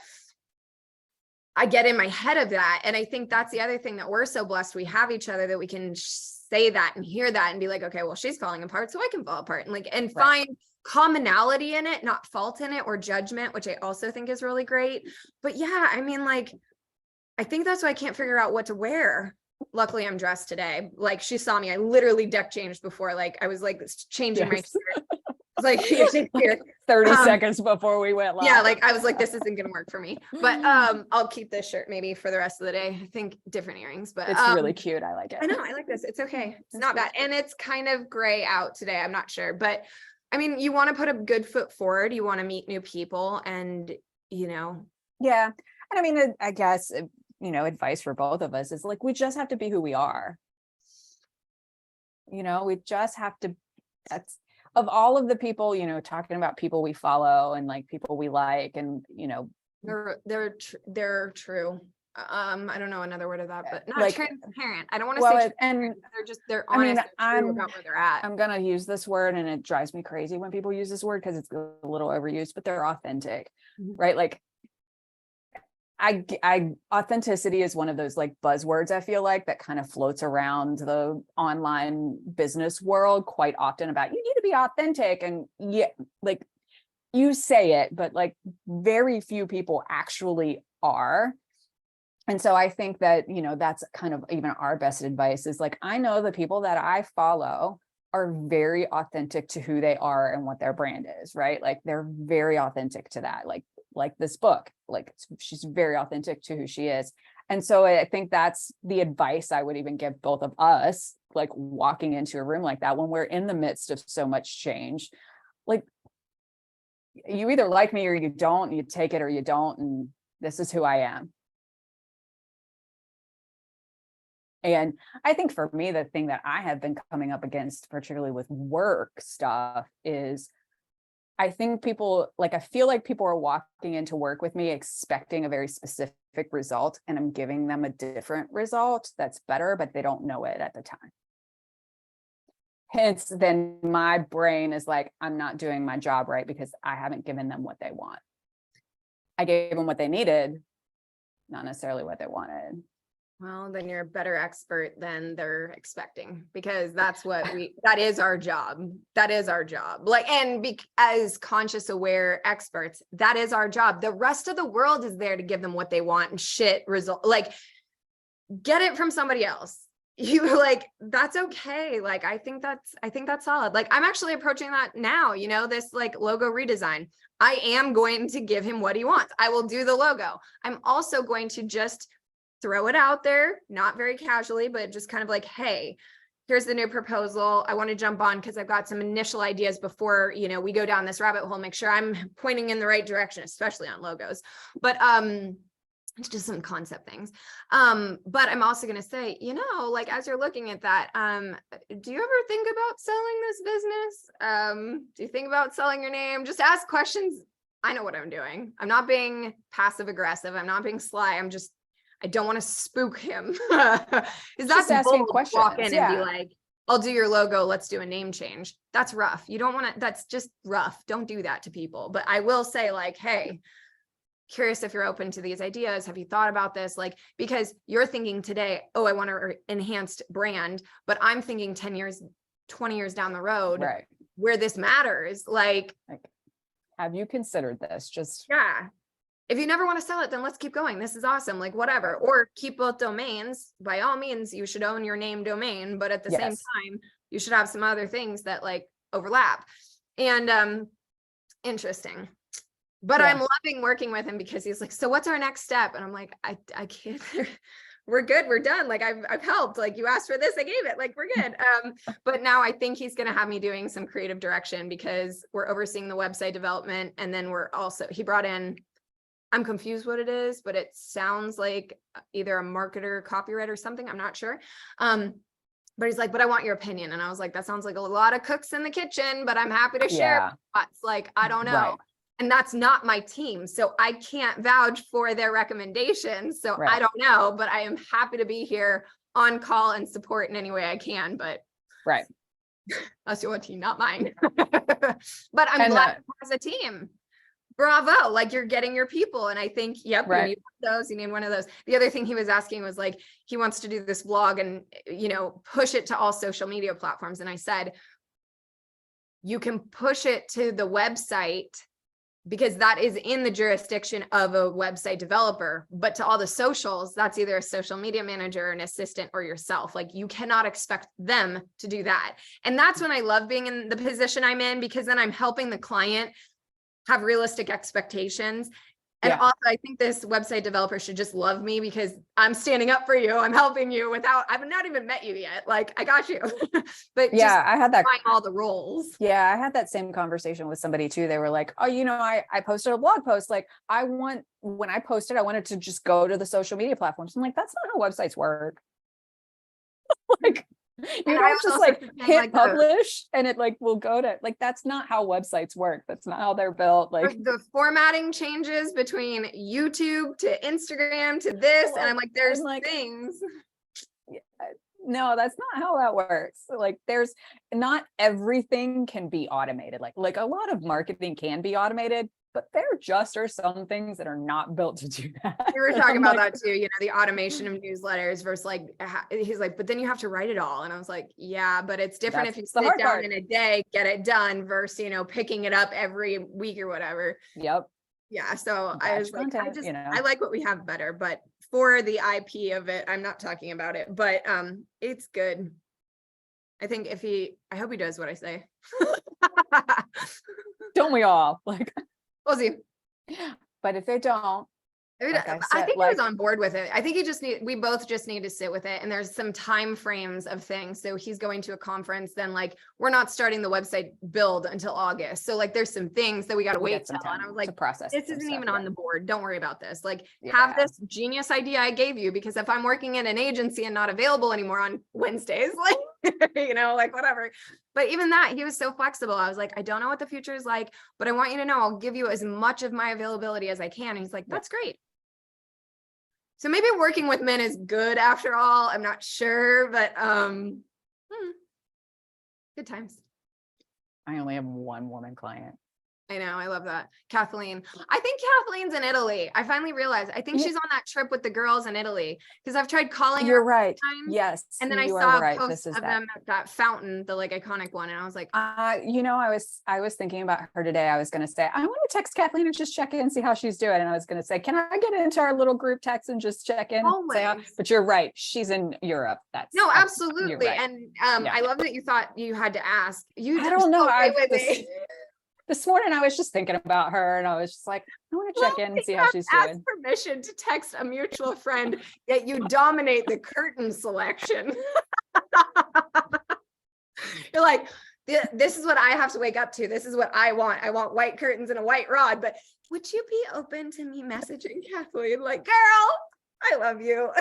I get in my head of that. And I think that's the other thing, that we're so blessed. We have each other that we can say that and hear that and be like, okay, well, she's falling apart, so I can fall apart, and find commonality in it, not fault in it or judgment, which I also think is really great. But I think that's why I can't figure out what to wear. Luckily, I'm dressed today. Like, she saw me. I literally deck changed before. Like, I was like changing my shirt. I was like, here. 30 seconds before we went live. Yeah, like I was like, this isn't gonna work for me. But I'll keep this shirt maybe for the rest of the day. I think different earrings, but it's really cute. I like it. I know, I like this. It's okay. It's not bad. And it's kind of gray out today. I'm not sure, but you want to put a good foot forward. You want to meet new people and, Yeah. And I guess, advice for both of us is like, we just have to be who we are. We just have to, that's of all of the people, talking about people we follow and like people we like, and, they're true. I don't know another word of that, but not like, transparent. I don't want to say and they're honest, they're true I'm about where they're at. I'm gonna use this word, and it drives me crazy when people use this word because it's a little overused, but they're authentic, right? Like, authenticity is one of those like buzzwords, I feel like, that kind of floats around the online business world quite often, about you need to be authentic. And yeah, like, you say it, but like very few people actually are. And so I think that, that's kind of even our best advice is like, I know the people that I follow are very authentic to who they are and what their brand is, right? Like, they're very authentic to that. Like this book, like, she's very authentic to who she is. And so I think that's the advice I would even give both of us, like walking into a room like that when we're in the midst of so much change. Like, you either like me or you don't, you take it or you don't, and this is who I am. And I think for me, the thing that I have been coming up against, particularly with work stuff, is I think I feel like people are walking into work with me expecting a very specific result, and I'm giving them a different result that's better, but they don't know it at the time. Hence, then my brain is like, I'm not doing my job right because I haven't given them what they want. I gave them what they needed, not necessarily what they wanted. Well, then you're a better expert than they're expecting, because that is our job. That is our job. Like, and as conscious, aware experts, that is our job. The rest of the world is there to give them what they want and result. Like, get it from somebody else. You like, that's okay. Like, I think that's solid. Like, I'm actually approaching that now, this like logo redesign. I am going to give him what he wants. I will do the logo. I'm also going to just throw it out there, not very casually, but just kind of like, hey, here's the new proposal. I want to jump on because I've got some initial ideas before, we go down this rabbit hole, make sure I'm pointing in the right direction, especially on logos. But it's just some concept things. But I'm also going to say, like, as you're looking at that, do you ever think about selling this business? Do you think about selling your name? Just ask questions. I know what I'm doing. I'm not being passive aggressive. I'm not being sly. I don't want to spook him. Is that asking questions? Walk in and be like, I'll do your logo. Let's do a name change. That's rough. You don't want to, that's just rough. Don't do that to people. But I will say, like, hey, curious if you're open to these ideas. Have you thought about this? Like, because you're thinking today, oh, I want an enhanced brand, but I'm thinking 10 years, 20 years down the road, right, where this matters. Like, have you considered this? Yeah. If you never want to sell it, then let's keep going. This is awesome. Like, whatever, or keep both domains. By all means, you should own your name domain, but at the same time, you should have some other things that like overlap. And interesting. But I'm loving working with him because he's like, so what's our next step? And I'm like, I can't, we're good. We're done. Like, I've helped. Like, you asked for this, I gave it. Like, we're good. But now I think he's going to have me doing some creative direction because we're overseeing the website development. And then he brought in, I'm confused what it is, but it sounds like either a marketer, copywriter, or something. I'm not sure. But he's like, but I want your opinion. And I was like, that sounds like a lot of cooks in the kitchen, but I'm happy to share. It's like, I don't know. Right. And that's not my team. So I can't vouch for their recommendations. So I don't know, but I am happy to be here on call and support in any way I can. But that's your team, not mine. But I'm glad as a team. Bravo. Like, you're getting your people. And I think, you need one of those. You need one of those. The other thing he was asking was like, he wants to do this vlog and, push it to all social media platforms. And I said, you can push it to the website because that is in the jurisdiction of a website developer, but to all the socials, that's either a social media manager, an assistant, or yourself. Like, you cannot expect them to do that. And that's when I love being in the position I'm in, because then I'm helping the client have realistic expectations And Yeah. also, I think this website developer should just love me because I'm standing up for you. I'm helping you I've not even met you yet. Like, I got you. But just Yeah, I had that. buying all the roles. Yeah, I had that same conversation with somebody too. They were like, oh, I posted a blog post. Like, when I posted, I wanted to just go to the social media platforms. I'm like, that's not how websites work. Like, you And I don't was just also like thinking, hit like, publish and it like will go to, like, that's not how websites work. That's not how they're built. Like, the formatting changes between YouTube to Instagram to this. And I'm like, there's like, things. no, that's not how that works. Like, there's not everything can be automated. Like a lot of marketing can be automated, but there just are some things that are not built to do that. We were talking I'm about like, that too, the automation of newsletters versus like, he's like, but then you have to write it all. And I was like, yeah, but it's different if you That's the sit hard down part. in a day, get it done versus, picking it up every week or whatever. Yep. Yeah. So I Batch was like, content, I like what we have better, but for the IP of it, I'm not talking about it, but it's good. I think I hope he does what I say. Don't we all? Like, We'll see. but if they don't, I mean, like I I said, think he like, was on board with it. I think we both just need to sit with it. And there's some time frames of things. So he's going to a conference, then like, we're not starting the website build until August. So like, there's some things that we got to we wait get some till. And I time was like, to process this some isn't stuff, even yeah. on the board. Don't worry about this. Like, have Yeah. this genius idea I gave you, because if I'm working in an agency and not available anymore on Wednesdays, like, like whatever. But even that, he was so flexible. I was like, I don't know what the future is like, but I want you to know I'll give you as much of my availability as I can. And he's like, that's great. So maybe working with men is good after all. I'm not sure, but good times. I only have one woman client. I know. I love that. Kathleen. I think Kathleen's in Italy. I finally realized. I think she's on that trip with the girls in Italy because I've tried calling You're her right. times, Yes. and then I you saw are a right. post This is of them at that fountain, the like iconic one, and I was like, I was thinking about her today. I was going to say, I want to text Kathleen and just check in and see how she's doing. And I was going to say, can I get into our little group text and just check in? always. But you're right. She's in Europe. No, absolutely. Right. And Yeah. I love that you thought you had to ask. I don't know. Wait. This morning I was just thinking about her and I was just like, I want to check in and see how she's doing. Ask permission to text a mutual friend, yet you dominate the curtain selection. You're like, this is what I have to wake up to. This is what I want. I want white curtains and a white rod. But would you be open to me messaging Kathleen? Like, girl, I love you.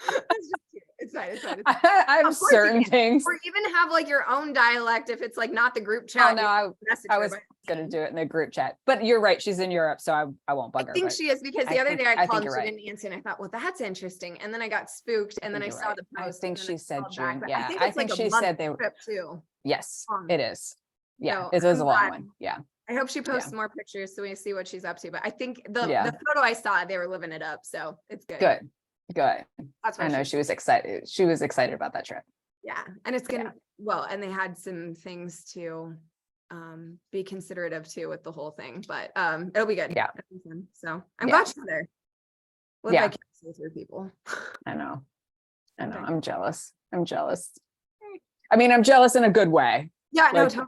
It's just cute. It's fine. It's fine. I have certain things. Or even have like your own dialect if it's like not the group chat. Oh no, I was going to do it in the group chat, but you're right. She's in Europe, so I won't bug her. I think she is, because the other day I called and she didn't answer, and I thought, well, that's interesting. And then I got spooked, and then I saw the post. I think she said June. Back. Yeah, I think she said they were trip too. Yes, it is. Yeah, So it is a long one. Yeah. I hope she posts more pictures so we see what she's up to. But I think the photo I saw, they were living it up. So it's good. Good. That's why I know she was excited. She was excited about that trip. Yeah. And it's gonna and they had some things to be considerate of too with the whole thing. But it'll be good. Yeah. So I'm glad she's there. Live vicariously through people. I know. I'm jealous. I mean, I'm jealous in a good way. Yeah, no, totally.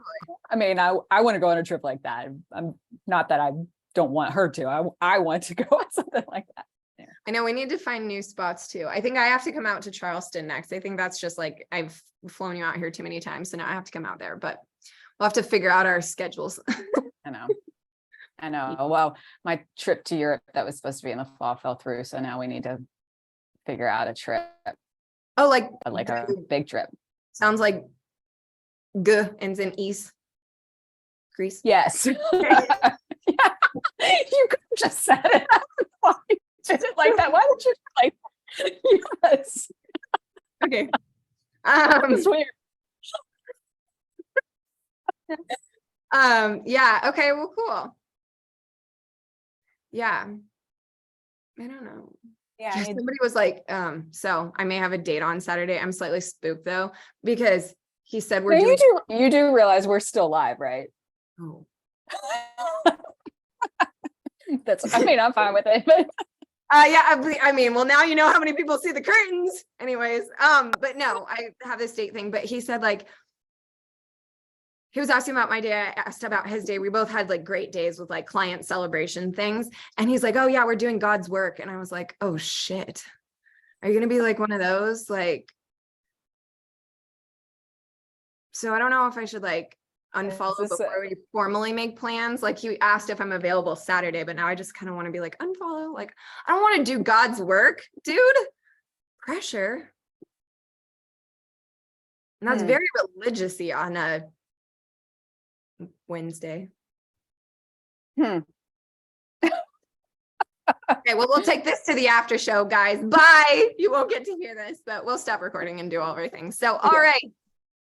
I mean, I want to go on a trip like that. I'm not that I don't want her to. I want to go on something like that. Yeah. I know we need to find new spots too. I think I have to come out to Charleston next. I think that's just like, I've flown you out here too many times. So now I have to come out there, but we'll have to figure out our schedules. I know. Well, my trip to Europe that was supposed to be in the fall fell through. So now we need to figure out a trip. Oh, like a big trip. Sounds like G ends in east. Greece. Yes. Yeah. You could have just said it. Did it like that? Why would you like? Yes. Okay. It's weird. Yeah. Okay. Well, cool. Yeah. I don't know. Yeah. Somebody was like, so I may have a date on Saturday. I'm slightly spooked though, because he said you do realize we're still live, right? Oh. I'm fine with it, but I mean, well, now you know how many people see the curtains anyways. But no, I have this date thing, but he said like, he was asking about my day. I asked about his day. We both had like great days with like client celebration things. And he's like, oh yeah, we're doing God's work. And I was like, oh shit. Are you going to be like one of those? Like, so I don't know if I should like unfollow before we formally make plans. Like he asked if I'm available Saturday, but now I just kind of want to be like, unfollow. Like, I don't want to do God's work, dude. Pressure. And that's very religious-y on a Wednesday. Okay, well, we'll take this to the after show, guys. Bye. You won't get to hear this, but we'll stop recording and do all our things. So, all right.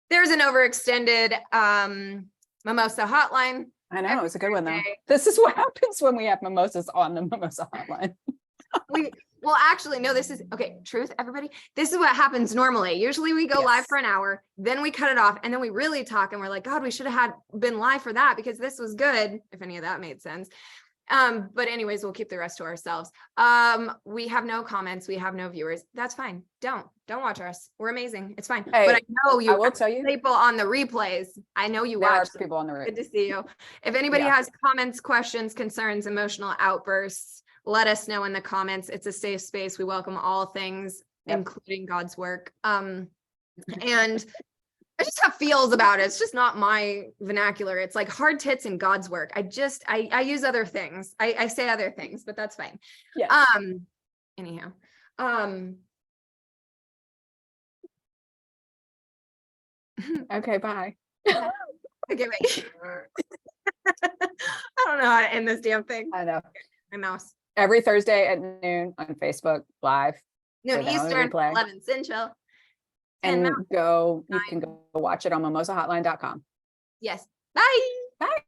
There's an overextended mimosa hotline. I know, it's a good one though. This is what happens when we have mimosas on the mimosa hotline. Well, actually, no, this is okay. Truth, everybody. This is what happens normally. Usually we go live for an hour, then we cut it off, and then we really talk and we're like, God, we should have been live for that because this was good, if any of that made sense. But anyways, we'll keep the rest to ourselves. We have no comments, we have no viewers. That's fine. Don't watch us. We're amazing. It's fine. Hey, but I know you I will tell you people on the replays. I know you watch people on the replay. Good to see you. If anybody has comments, questions, concerns, emotional outbursts, let us know in the comments. It's a safe space. We welcome all things, including God's work. And I just have feels about it. It's just not my vernacular. It's like hard tits and God's work. I use other things. I say other things, but that's fine. Yeah. Anyhow. Okay, bye. Okay, wait. I don't know how to end this damn thing. I know. My mouse. Every Thursday at noon on Facebook Live. Noon Eastern, 11 Central. And you can go watch it on mimosahotline.com. Yes. Bye. Bye.